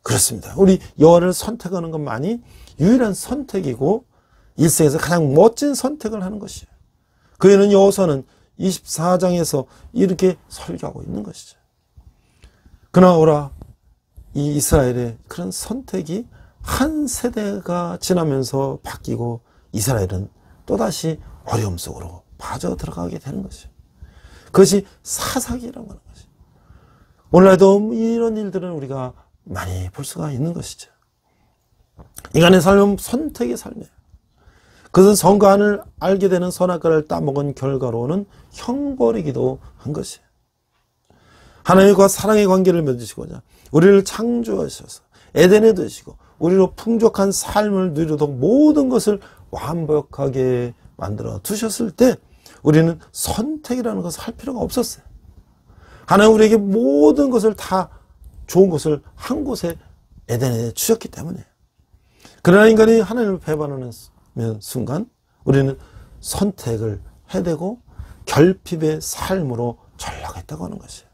그렇습니다. 우리 여호와를 선택하는 것만이 유일한 선택이고 일생에서 가장 멋진 선택을 하는 것이에요. 그에는 여호수아는 24장에서 이렇게 설교하고 있는 것이죠. 그러나 오라 이 이스라엘의 그런 선택이 한 세대가 지나면서 바뀌고 이스라엘은 또다시 어려움 속으로 빠져들어가게 되는 것이죠. 그것이 사사기라고 하는 것이죠. 오늘날도 이런 일들은 우리가 많이 볼 수가 있는 것이죠. 인간의 삶은 선택의 삶이에요. 그것은 선과 악을 알게 되는 선악과를 따먹은 결과로는 형벌이기도 한 것이에요. 하나님과 사랑의 관계를 맺으시고자 우리를 창조하셔서 에덴에 두시고 우리로 풍족한 삶을 누리도록 모든 것을 완벽하게 만들어 두셨을 때 우리는 선택이라는 것을 할 필요가 없었어요. 하나님 우리에게 모든 것을 다 좋은 것을 한 곳에 에덴에 주셨기 때문에 그러나 인간이 하나님을 배반하는 순간 우리는 선택을 해야 되고 결핍의 삶으로 전락했다고 하는 것이에요.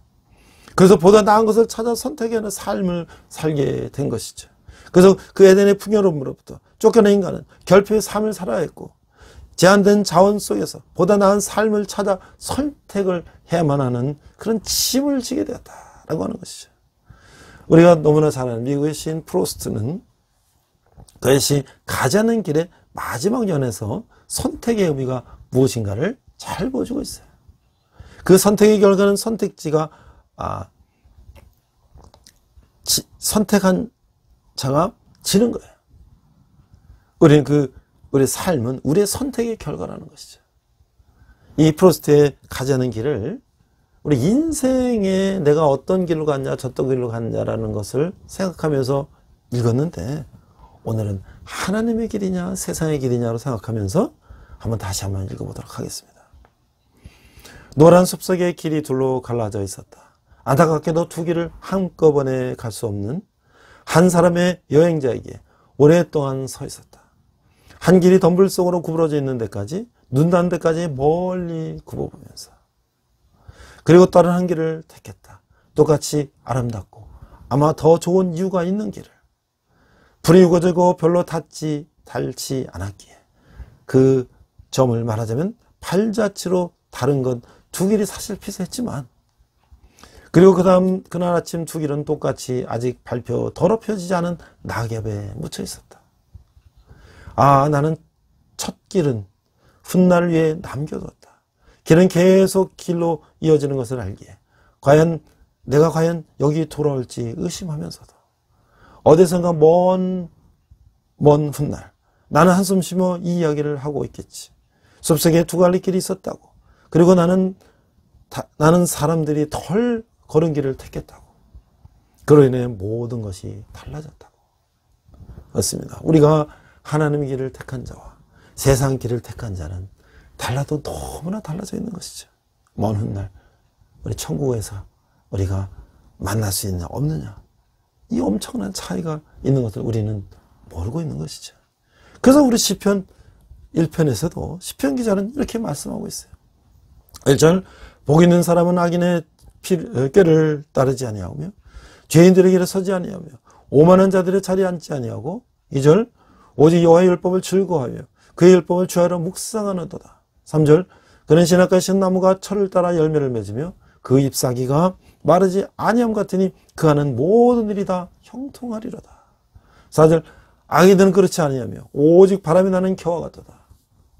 그래서 보다 나은 것을 찾아 선택하는 삶을 살게 된 것이죠. 그래서 그 에덴의 풍요로움으로부터 쫓겨난 인간은 결핍의 삶을 살아야 했고, 제한된 자원 속에서 보다 나은 삶을 찾아 선택을 해야만 하는 그런 짐을 지게 되었다라고 하는 것이죠. 우리가 너무나 잘 아는 미국의 시인 프로스트는 그의 시 가지 않는 길의 마지막 연에서 선택의 의미가 무엇인가를 잘 보여주고 있어요. 그 선택의 결과는 선택지가 선택한 자가 지는 거예요. 우리의 삶은 우리의 선택의 결과라는 것이죠. 이 프로스트의 가지 않은 길을 우리 인생에 내가 어떤 길로 갔냐, 저떤 길로 갔냐라는 것을 생각하면서 읽었는데, 오늘은 하나님의 길이냐, 세상의 길이냐로 생각하면서 다시 한번 읽어보도록 하겠습니다. 노란 숲속의 길이 둘로 갈라져 있었다. 안타깝게도 두 길을 한꺼번에 갈 수 없는 한 사람의 여행자에게 오랫동안 서 있었다. 한 길이 덤불 속으로 구부러져 있는 데까지, 눈 닿는 데까지 멀리 굽어보면서, 그리고 다른 한 길을 택했다. 똑같이 아름답고 아마 더 좋은 이유가 있는 길을. 불이 우거지고 별로 닿지 않았기에 그 점을 말하자면 팔자취로 다른 건 두 길이 사실 비슷했지만, 그리고 그날 아침 두 길은 똑같이 아직 더럽혀지지 않은 낙엽에 묻혀 있었다. 나는 첫 길은 훗날을 위해 남겨뒀다. 길은 계속 길로 이어지는 것을 알기에 내가 과연 여기 돌아올지 의심하면서도, 어디선가 먼 훗날 나는 한숨 쉬며 이 이야기를 하고 있겠지. 숲속에 두 갈래 길이 있었다고. 그리고 나는 사람들이 덜 걸은 길을 택했다고. 그로 인해 모든 것이 달라졌다고. 그렇습니다. 우리가 하나님의 길을 택한 자와 세상 길을 택한 자는 달라도 너무나 달라져 있는 것이죠. 먼 훗날 우리 천국에서 우리가 만날 수 있느냐 없느냐, 이 엄청난 차이가 있는 것을 우리는 모르고 있는 것이죠. 그래서 우리 시편 1편에서도 시편 기자는 이렇게 말씀하고 있어요. 1절, 복 있는 사람은 악인의 꾀를 따르지 아니하며 죄인들의 길에 서지 아니하며 오만한 자들의 자리에 앉지 아니하고, 2절, 오직 여호와의 율법을 즐거워하며 그의 율법을 주하러 묵상하는도다. 3절, 그는 신학가의 신나무가 철을 따라 열매를 맺으며 그 잎사귀가 마르지 아니함 같으니 그 하는 모든 일이 다 형통하리로다. 4절, 악인들은 그렇지 아니하며 오직 바람이 나는 겨와 같도다.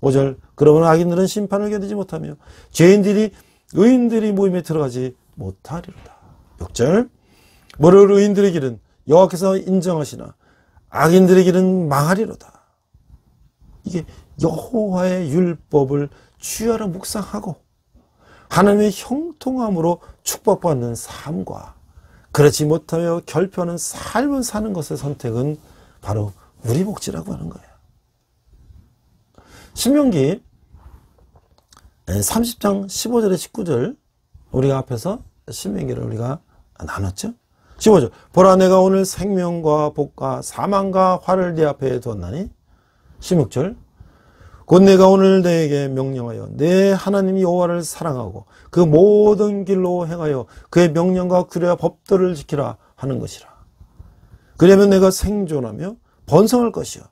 5절, 그러므로 악인들은 심판을 견디지 못하며 의인들이 모임에 들어가지 못하리로다. 6절, 모를 의인들의 길은 여호와께서 인정하시나 악인들의 길은 망하리로다. 이게 여호와의 율법을 주야로 묵상하고 하나님의 형통함으로 축복받는 삶과 그렇지 못하며 결핍하는 삶을 사는 것의 선택은 바로 우리 몫이라고 하는 거예요. 신명기 30장 15절에 19절, 우리가 앞에서 신명기를 우리가 나눴죠. 15절, 보라 내가 오늘 생명과 복과 사망과 화를 네 앞에 두었나니. 16절, 곧 내가 오늘 너에게 명령하여 내 하나님 여호와를 사랑하고 그 모든 길로 행하여 그의 명령과 규례와 법도를 지키라 하는 것이라. 그러면 내가 생존하며 번성할 것이요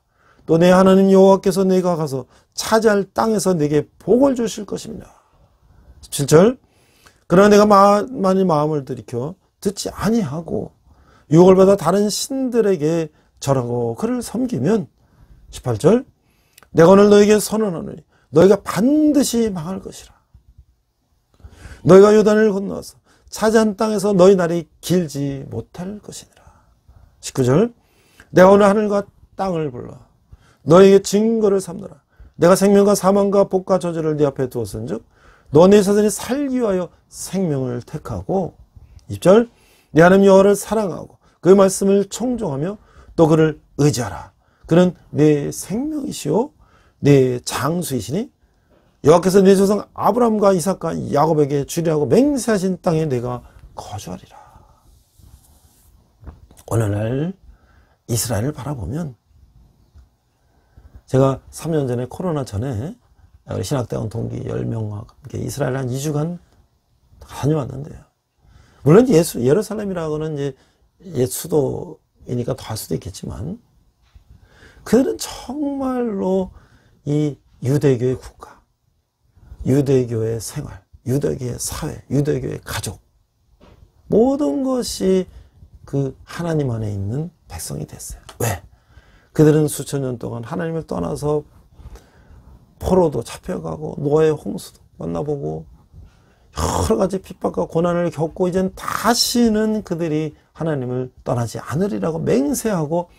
또 내 하나님 여호와께서 내가 가서 차지할 땅에서 내게 복을 주실 것입니다. 17절, 그러나 내가 많이 마음을 들이켜 듣지 아니하고 유혹을 받아 다른 신들에게 절하고 그를 섬기면. 18절, 내가 오늘 너에게 선언하노니 너희가 반드시 망할 것이라. 너희가 요단을 건너서 차지한 땅에서 너희 날이 길지 못할 것이니라. 19절, 내가 오늘 하늘과 땅을 불러 너에게 증거를 삼노라. 내가 생명과 사망과 복과 저주를 네 앞에 두었은즉 너 내 자손이 살기 위하여 생명을 택하고. 20절, 내 하나님 여호와를 사랑하고 그의 말씀을 청종하며 또 그를 의지하라. 그는 내 생명이시오 내 장수이시니 여호와께서 내 조상 아브라함과 이삭과 야곱에게 주리라고 맹세하신 땅에 내가 거주하리라. 오늘날 이스라엘을 바라보면, 제가 3년 전에 코로나 전에 신학대원 동기 10명과 함께 이스라엘 한 2주간 다녀왔는데요. 물론 예루살렘이라고는 이제 옛 수도이니까 더 할 수도 있겠지만, 그들은 정말로 이 유대교의 국가, 유대교의 생활, 유대교의 사회, 유대교의 가족, 모든 것이 그 하나님 안에 있는 백성이 됐어요. 왜? 그들은 수천 년 동안 하나님을 떠나서 포로도 잡혀가고 노아의 홍수도 만나보고 여러 가지 핍박과 고난을 겪고 이젠 다시는 그들이 하나님을 떠나지 않으리라고 맹세하고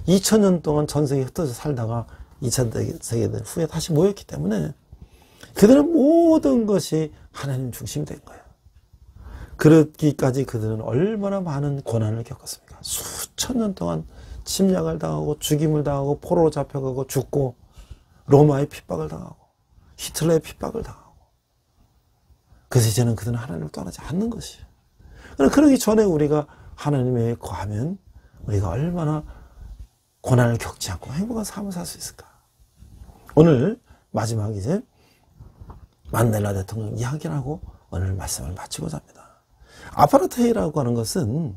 2000년 동안 전 세계에 흩어져 살다가 2차 세계대전 후에 다시 모였기 때문에 그들은 모든 것이 하나님 중심이 된 거예요. 그렇기까지 그들은 얼마나 많은 고난을 겪었습니까? 수천 년 동안 침략을 당하고 죽임을 당하고 포로로 잡혀가고 죽고 로마의 핍박을 당하고 히틀러의 핍박을 당하고, 그래서 이제는 그들은 하나님을 떠나지 않는 것이에요. 그러기 전에 우리가 하나님에 거하면 우리가 얼마나 고난을 겪지 않고 행복한 삶을 살 수 있을까? 오늘 마지막 이제 만델라 대통령 이야기를 하고 오늘 말씀을 마치고자 합니다. 아파르테이드라고 하는 것은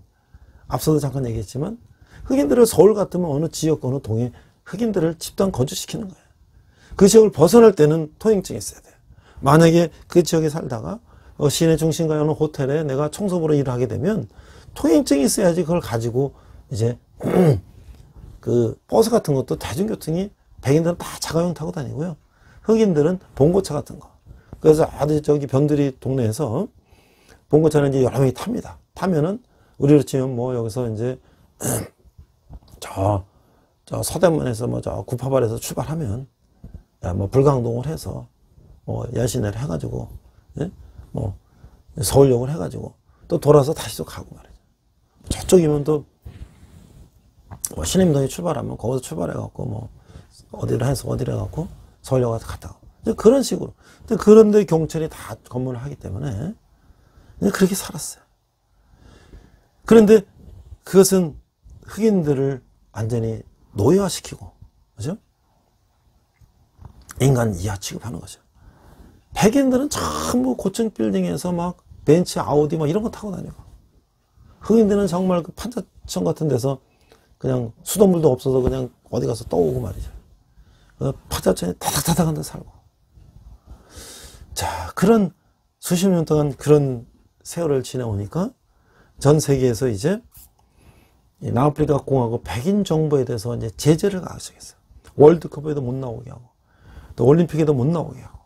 앞서도 잠깐 얘기했지만 흑인들을 서울 같으면 어느 지역 어느 동에 흑인들을 집단 거주시키는 거예요. 그 지역을 벗어날 때는 통행증이 있어야 돼요. 만약에 그 지역에 살다가 시내 중심가에 어느 호텔에 내가 청소부로 일을 하게 되면 통행증이 있어야지 그걸 가지고 이제 그 버스 같은 것도 대중교통이 백인들은 다 자가용 타고 다니고요. 흑인들은 봉고차 같은 거. 그래서 아주 저기 변두리 동네에서 봉고차는 이제 여러 명이 탑니다. 타면은 우리로 치면 뭐 여기서 이제 저 서대문에서 뭐 저 구파발에서 출발하면 뭐 불광동을 해서 뭐 여신내를 해가지고 뭐 서울역을 해가지고 또 돌아서 다시 또 가고 말이죠. 저쪽이면 또 뭐 신림동에 출발하면 거기서 출발해갖고 뭐 어디를 해서 어디를 해갖고 서울역 가서 갔다 가고 그런 식으로. 그런데 경찰이 다 검문을 하기 때문에 그렇게 살았어요. 그런데 그것은 흑인들을 완전히 노예화시키고, 그죠? 인간 이하 취급하는 거죠. 백인들은 전부 고층 빌딩에서 막 벤츠, 아우디 막 이런 거 타고 다니고, 흑인들은 정말 그 판자촌 같은 데서 그냥 수돗물도 없어서 그냥 어디 가서 떠오고 말이죠. 판자촌에 타닥타닥 한 데 살고. 자, 그런 수십 년 동안 그런 세월을 지내오니까 전 세계에서 이제 남아프리카 공화국 백인 정부에 대해서 이제 제재를 가하시겠어요. 월드컵에도 못 나오게 하고, 또 올림픽에도 못 나오게 하고,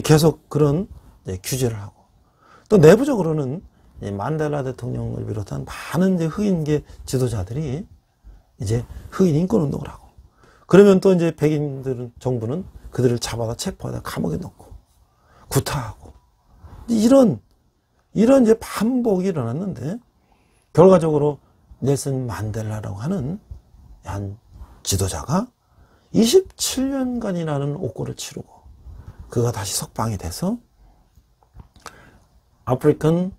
계속 그런 규제를 하고, 또 내부적으로는 만델라 대통령을 비롯한 많은 이제 흑인계 지도자들이 이제 흑인 인권 운동을 하고, 그러면 또 이제 백인들은 정부는 그들을 잡아다 체포하다 감옥에 넣고 구타하고, 이런 이제 반복이 일어났는데 결과적으로 넬슨 만델라라고 하는 한 지도자가 27년간이라는 옥고를 치르고 그가 다시 석방이 돼서 아프리칸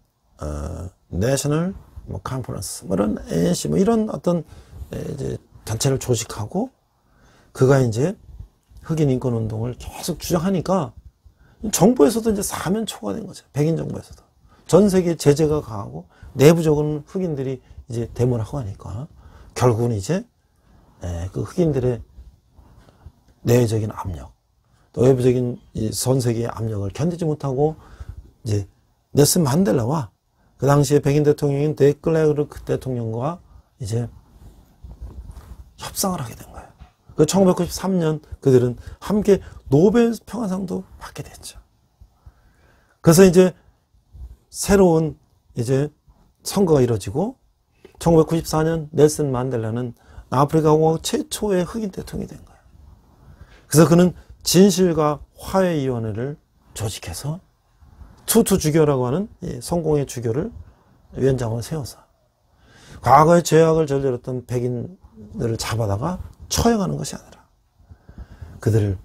내셔널 뭐 컨퍼런스 뭐 이런 ANC 뭐 이런 어떤 이제 단체를 조직하고 그가 이제 흑인 인권 운동을 계속 주장하니까 정부에서도 이제 사면초가 된 거죠. 백인 정부에서도 전 세계 제재가 강하고 내부적으로는 흑인들이 이제 데모를 하고 하니까 결국은 이제 그 흑인들의 내외적인 압력, 또 외부적인 전 세계의 압력을 견디지 못하고 이제 넬슨 만델라와 그 당시에 백인 대통령인 데클레르크 대통령과 이제 협상을 하게 된 거예요. 그 1993년 그들은 함께 노벨 평화상도 받게 됐죠. 그래서 이제 새로운 이제 선거가 이루어지고 1994년 넬슨 만델라는 아프리카 공화국 최초의 흑인 대통령이 된 거예요. 그래서 그는 진실과 화해위원회를 조직해서 투투 주교라고 하는 성공의 주교를 위원장으로 세워서 과거의 죄악을 저질렀던 백인들을 잡아다가 처형하는 것이 아니라 그들을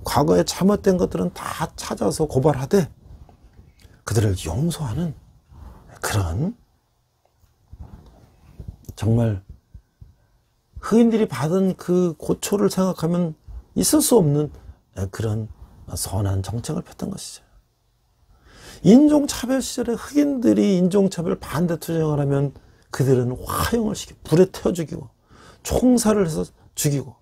과거에 잘못된 것들은 다 찾아서 고발하되 그들을 용서하는 그런 정말 흑인들이 받은 그 고초를 생각하면 있을 수 없는 그런 선한 정책을 폈던 것이죠. 인종차별 시절에 흑인들이 인종차별 반대 투쟁을 하면 그들은 화형을 시키고 불에 태워 죽이고 총살을 해서 죽이고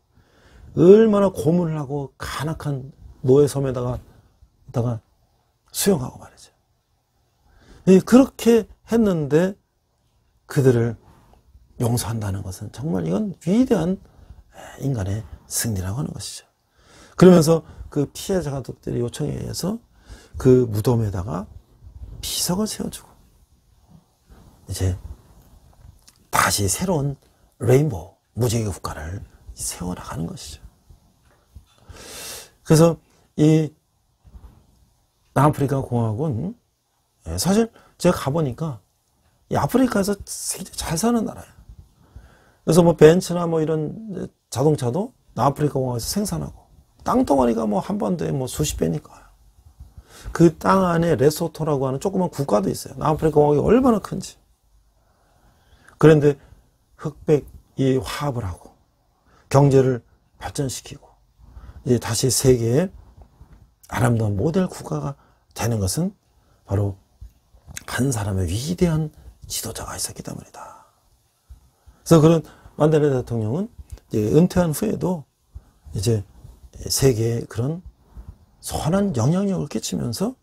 얼마나 고문을 하고 간악한 노예섬에다가 수용하고 말이죠. 그렇게 했는데 그들을 용서한다는 것은 정말 이건 위대한 인간의 승리라고 하는 것이죠. 그러면서 그 피해자 가족들의 요청에 의해서 그 무덤에다가 비석을 세워주고 이제 다시 새로운 레인보우 무지개 국가를 세워나가는 것이죠. 그래서 이 남아프리카 공화국은 사실 제가 가보니까 이 아프리카에서 잘 사는 나라예요. 그래서 뭐 벤츠나 뭐 이런 자동차도 남아프리카 공화국에서 생산하고 땅덩어리가 뭐 한반도에 뭐 수십 배니까요. 그 땅 안에 레소토라고 하는 조그만 국가도 있어요. 남아프리카 공화국이 얼마나 큰지. 그런데 흑백이 화합을 하고 경제를 발전시키고 이제 다시 세계의 아름다운 모델 국가가 되는 것은 바로 한 사람의 위대한 지도자가 있었기 때문이다. 그래서 그런 만델라 대통령은 이제 은퇴한 후에도 이제 세계에 그런 선한 영향력을 끼치면서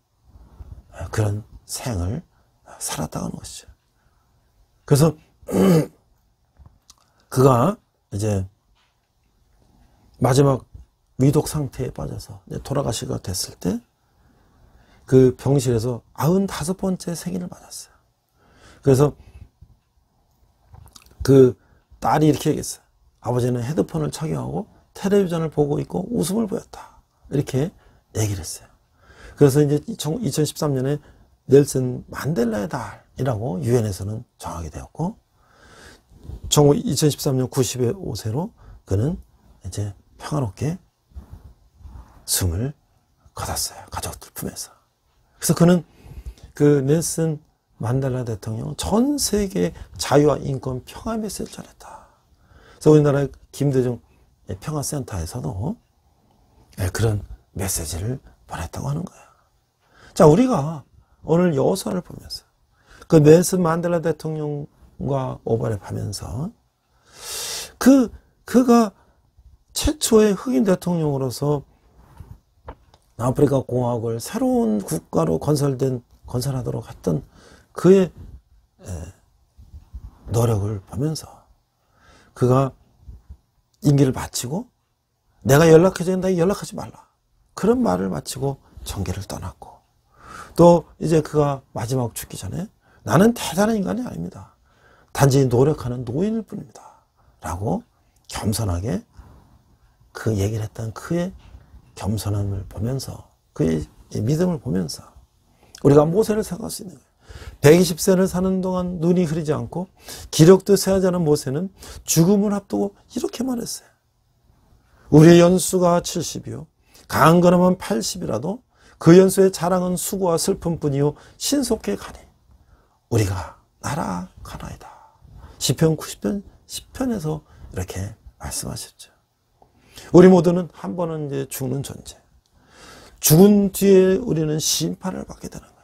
그런 생을 살았다는 것이죠. 그래서 그가 이제 마지막 위독 상태에 빠져서 돌아가시게 됐을 때 그 병실에서 95번째 생일을 맞았어요. 그래서 그 딸이 이렇게 얘기했어요. 아버지는 헤드폰을 착용하고 텔레비전을 보고 있고 웃음을 보였다. 이렇게 얘기를 했어요. 그래서 이제 2013년에 넬슨 만델라의 달이라고 유엔에서는 정하게 되었고 2013년 95세로 그는 이제 평화롭게 숨을 거뒀어요. 가족들 품에서. 그래서 그는 그 넬슨 만델라 대통령은 전 세계 자유와 인권 평화 메시지를 전했다. 그래서 우리나라의 김대중 평화센터에서도 그런 메시지를 보냈다고 하는 거예요. 자, 우리가 오늘 여호수아를 보면서 그 넬슨 만델라 대통령과 오버랩하면서 그가 최초의 흑인 대통령으로서 아프리카 공화국을 새로운 국가로 건설하도록 했던 그의 노력을 보면서 그가 임기를 마치고 내가 연락해줘야 된다, 연락하지 말라. 그런 말을 마치고 정계를 떠났고 또 이제 그가 마지막 죽기 전에 나는 대단한 인간이 아닙니다. 단지 노력하는 노인일 뿐입니다. 라고 겸손하게 그 얘기를 했던 그의 겸손함을 보면서 그의 믿음을 보면서 우리가 모세를 생각할 수 있는 거예요. 120세를 사는 동안 눈이 흐리지 않고 기력도 세하지 않은 모세는 죽음을 앞두고 이렇게 말했어요. 우리의 연수가 70이요 강건하면 80이라도 그 연수의 자랑은 수고와 슬픔뿐이요 신속해 가니 우리가 날아가나이다. 시편 90편 10편에서 이렇게 말씀하셨죠. 우리 모두는 한 번은 이제 죽는 존재. 죽은 뒤에 우리는 심판을 받게 되는 거예요.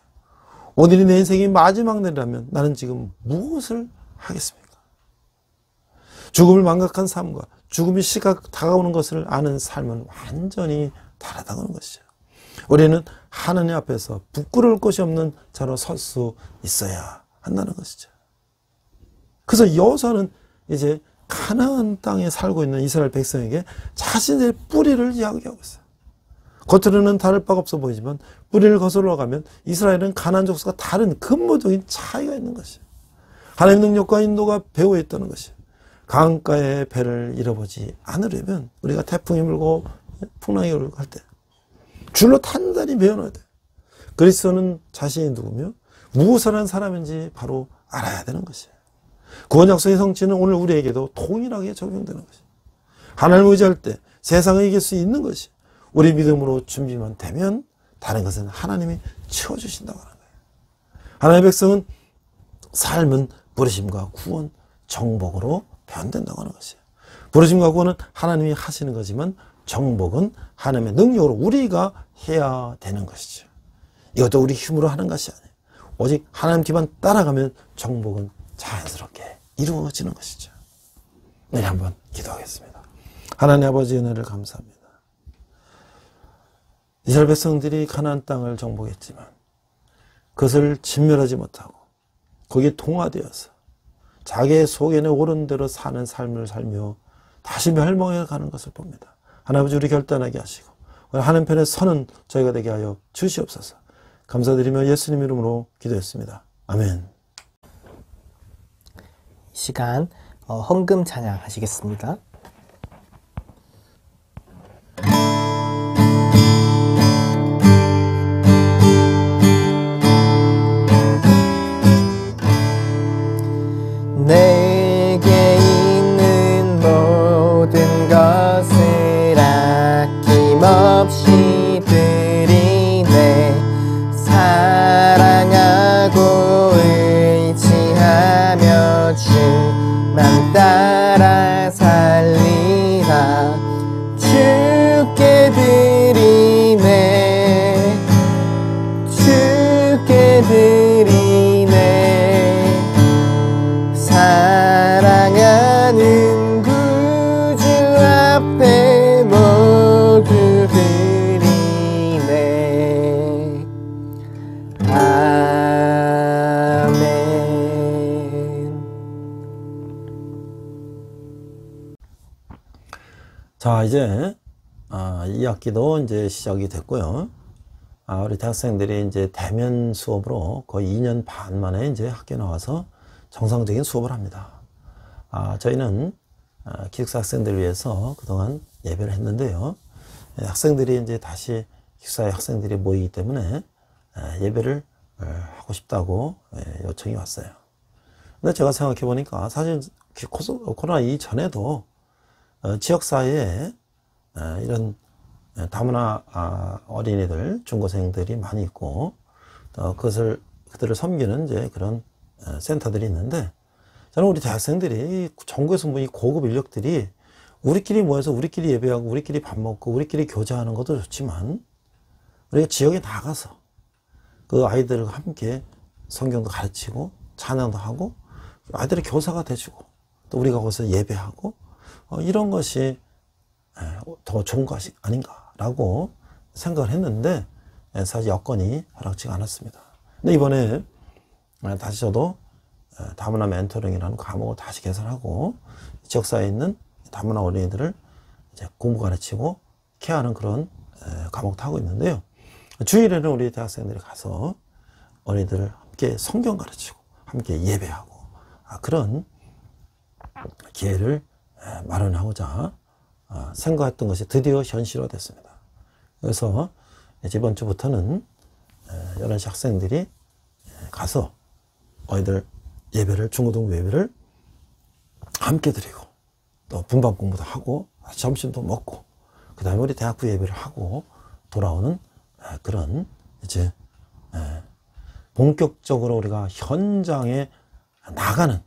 오늘이 내 인생의 마지막 날이라면 나는 지금 무엇을 하겠습니까? 죽음을 망각한 삶과 죽음이 시각 다가오는 것을 아는 삶은 완전히 다르다는 것이죠. 우리는 하나님 앞에서 부끄러울 것이 없는 자로 설 수 있어야 한다는 것이죠. 그래서 여호수아는 이제 가나안 땅에 살고 있는 이스라엘 백성에게 자신의 뿌리를 이야기하고 있어요. 겉으로는 다를 바가 없어 보이지만 뿌리를 거슬러 가면 이스라엘은 가나안 족속과 다른 근본적인 차이가 있는 것이에요. 하나님의 능력과 인도가 배후에 있다는 것이에요. 강가의 배를 잃어보지 않으려면 우리가 태풍이 불고 풍랑이 불고 할 때 줄로 단단히 베어놔야 돼요. 그리스도는 자신이 누구며 무엇을 하는 사람인지 바로 알아야 되는 것이에요. 구원 약속의 성취는 오늘 우리에게도 동일하게 적용되는 것이에요. 하나님을 의지할 때 세상을 이길 수 있는 것이 우리 믿음으로 준비만 되면 다른 것은 하나님이 채워주신다고 하는 거예요. 하나님의 백성은 삶은 부르심과 구원, 정복으로 변된다고 하는 것이에요. 부르심과 구원은 하나님이 하시는 거지만 정복은 하나님의 능력으로 우리가 해야 되는 것이죠. 이것도 우리 힘으로 하는 것이 아니에요. 오직 하나님 뒤만 따라가면 정복은 자연스럽게 이루어지는 것이죠. 네, 한번 기도하겠습니다. 하나님 아버지 은혜를 감사합니다. 이스라엘 백성들이 가나안 땅을 정복했지만 그것을 진멸하지 못하고 거기에 동화되어서 자기의 속에는 옳은 대로 사는 삶을 살며 다시 멸망해 가는 것을 봅니다. 하나님 아버지 우리 결단하게 하시고 하나님 편에 서는 저희가 되게 하여 주시옵소서. 감사드리며 예수님 이름으로 기도했습니다. 아멘. 시간 헌금 찬양 하시겠습니다. 내게 있는 모든 것을 아낌없이 드리네. 사랑하고 의지하며 주만 따라 살리라. 주께 드리네. 주께 드리네. 사랑하는 구주 앞에 모두 드리네. 아멘. 자, 이제 이 학기도 이제 시작이 됐고요. 우리 대학생들이 이제 대면 수업으로 거의 2년 반 만에 이제 학교에 나와서 정상적인 수업을 합니다. 저희는 기숙사 학생들을 위해서 그동안 예배를 했는데요. 학생들이 이제 다시 기숙사에 학생들이 모이기 때문에 예배를 하고 싶다고 요청이 왔어요. 근데 제가 생각해 보니까 사실 코로나 이전에도 지역사회에 이런 다문화 어린이들, 중고생들이 많이 있고 그들을 섬기는 이제 그런 센터들이 있는데, 저는 우리 대학생들이 전국에서 모인 고급 인력들이 우리끼리 모여서 우리끼리 예배하고 우리끼리 밥 먹고 우리끼리 교제하는 것도 좋지만 우리가 지역에 나가서 그 아이들과 함께 성경도 가르치고 찬양도 하고 아이들의 교사가 돼주고 또 우리가 거기서 예배하고 이런 것이 더 좋은 것이 아닌가라고 생각을 했는데 사실 여건이 허락지가 않았습니다. 근데 이번에 다시 저도 다문화 멘토링이라는 과목을 다시 개설하고 지역사회에 있는 다문화 어린이들을 이제 공부 가르치고 케어하는 그런 과목도 하고 있는데요. 주일에는 우리 대학생들이 가서 어린이들을 함께 성경 가르치고 함께 예배하고 그런 기회를 마련하고자 생각했던 것이 드디어 현실화됐습니다. 그래서 이번 주부터는 11시 학생들이 가서 어린이들 예배를, 중고등 예배를 함께 드리고 또 분반 공부도 하고 점심도 먹고 그 다음에 우리 대학부 예배를 하고 돌아오는 그런 이제 본격적으로 우리가 현장에 나가는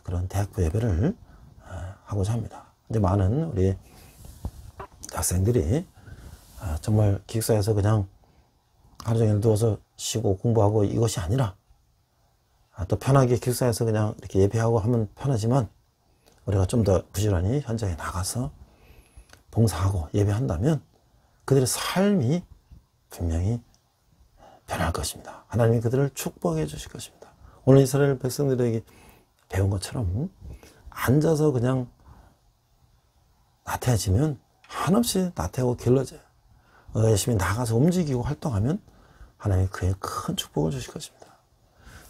그런 대학부 예배를 하고자 합니다. 이제 많은 우리 학생들이 정말 기숙사에서 그냥 하루 종일 누워서 쉬고 공부하고 이것이 아니라 또 편하게 기숙사에서 그냥 이렇게 예배하고 하면 편하지만 우리가 좀 더 부지런히 현장에 나가서 봉사하고 예배한다면 그들의 삶이 분명히 변할 것입니다. 하나님이 그들을 축복해 주실 것입니다. 오늘 이스라엘 백성들에게 배운 것처럼 앉아서 그냥 나태해지면 한없이 나태하고 길러져요. 열심히 나가서 움직이고 활동하면 하나님이 그에 큰 축복을 주실 것입니다.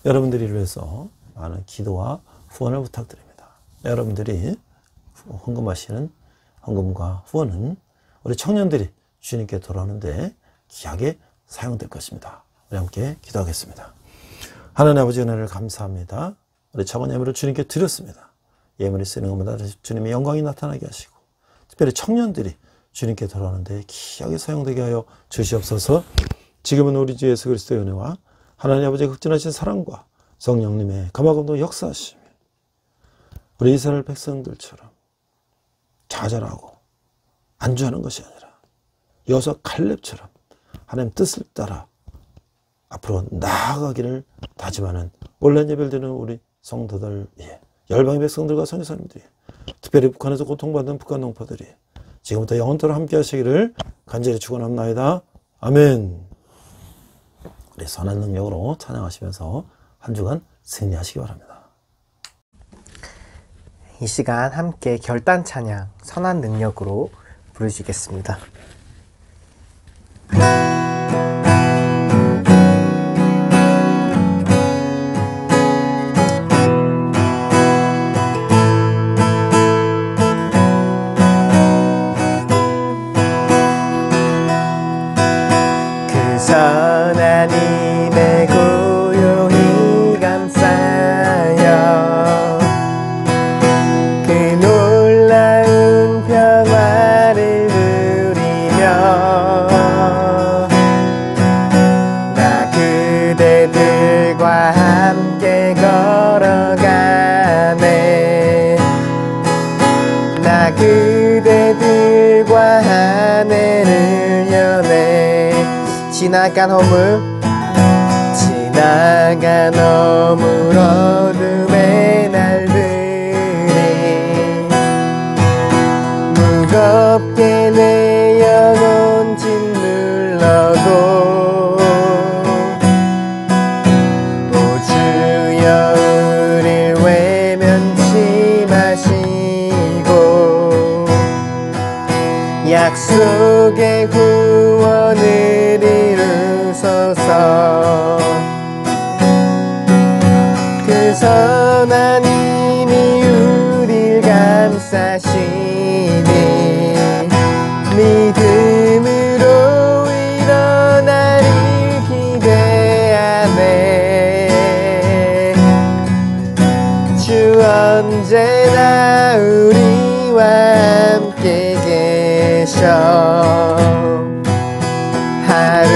여러분들을 위해서 많은 기도와 후원을 부탁드립니다. 여러분들이 헌금하시는 헌금과 후원은 우리 청년들이 주님께 돌아오는데 귀하게 사용될 것입니다. 우리 함께 기도하겠습니다. 하나님 아버지 은혜를 감사합니다. 우리 작은 예물을 주님께 드렸습니다. 예물이 쓰는 것마다 주님의 영광이 나타나게 하시고 특별히 청년들이 주님께 돌아오는데 귀하게 사용되게 하여 주시옵소서. 지금은 우리 주 예수 그리스도의 은혜와 하나님 아버지의 극진하신 사랑과 성령님의 감화감동 역사하시며 우리 이스라엘 백성들처럼 좌절하고 안주하는 것이 아니라 여호수아 칼렙처럼 하나님 뜻을 따라 앞으로 나아가기를 다짐하는 온라인 예배를 드리는 우리 성도들, 열방의 백성들과 선교사님들이, 특별히 북한에서 고통받는 북한 동포들이 지금부터 영원토록 함께 하시기를 간절히 축원합니다. 아멘. 우리 선한 능력으로 찬양하시면서 한 주간 승리하시기 바랍니다. 이 시간 함께 결단 찬양 선한 능력으로 부르시겠습니다. 그 선한 힘에 고요히 감싸여 그 놀라운 평화를 누리며 나 그대들과 함께 걸어가네. 나 그대들과 한 해를 여네. 지나간 어물 어둠의 날들이 무겁게 내 영혼 짓눌러도 오 주여 우릴 외면치 마시고 약속의 구원을 이루소서. 그 선한 힘이 우릴 감싸시니 믿음으로 일어나리 기대하네. 주 언제나 우리와 함께 계셔 하루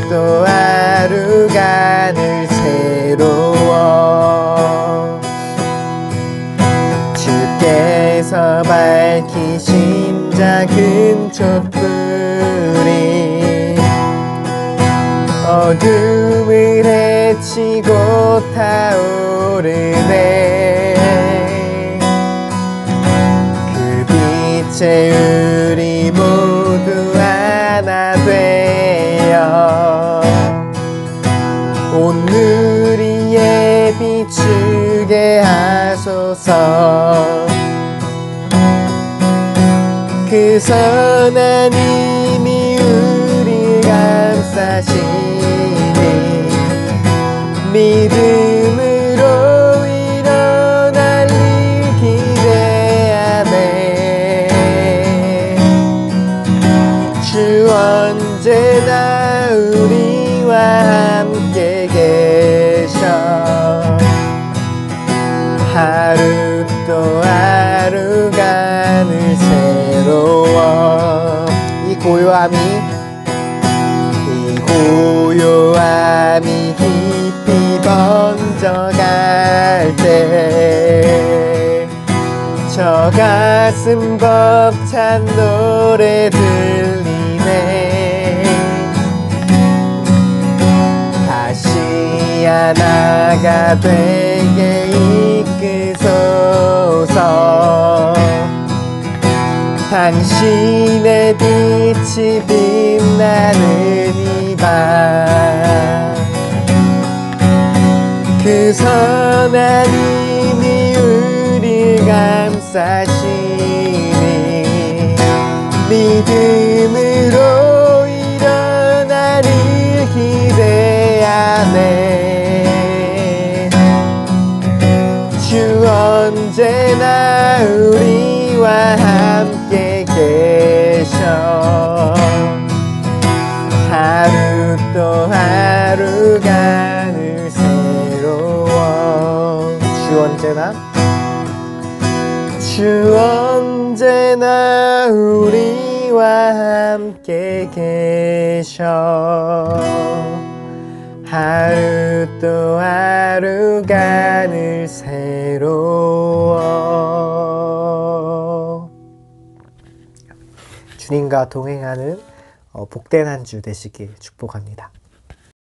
또 하루가 늘 새로워. 주께서 밝히신 작은 촛불이 어둠을 헤치고 타오르네. 그 빛에 우리 모두 하나 되어 오늘 위에 비추게 하소서. 그 선한 힘이 우리 감싸시니 믿음으로 일어날 일 기대하네. 주 언제나 우리와 함께 계셔 하루 또 하루가 늘 새로워. 이 고요함이 깊이 번져갈 때 저 가슴 벅찬 노래 들리네. 다시 하나가 되게 이끄소서. 당신의 빛이 빛나는 이 밤 그 선한 힘이 우릴 감싸시니 믿음으로 일어나리 기대하네. 주 언제나 우리와 함께 계셔 하루 또 하루가 늘 새로워. 주 언제나 우리와 함께 계셔 하루 또 하루가 늘 새로워. 주님과 동행하는 복된 한 주 되시길 축복합니다.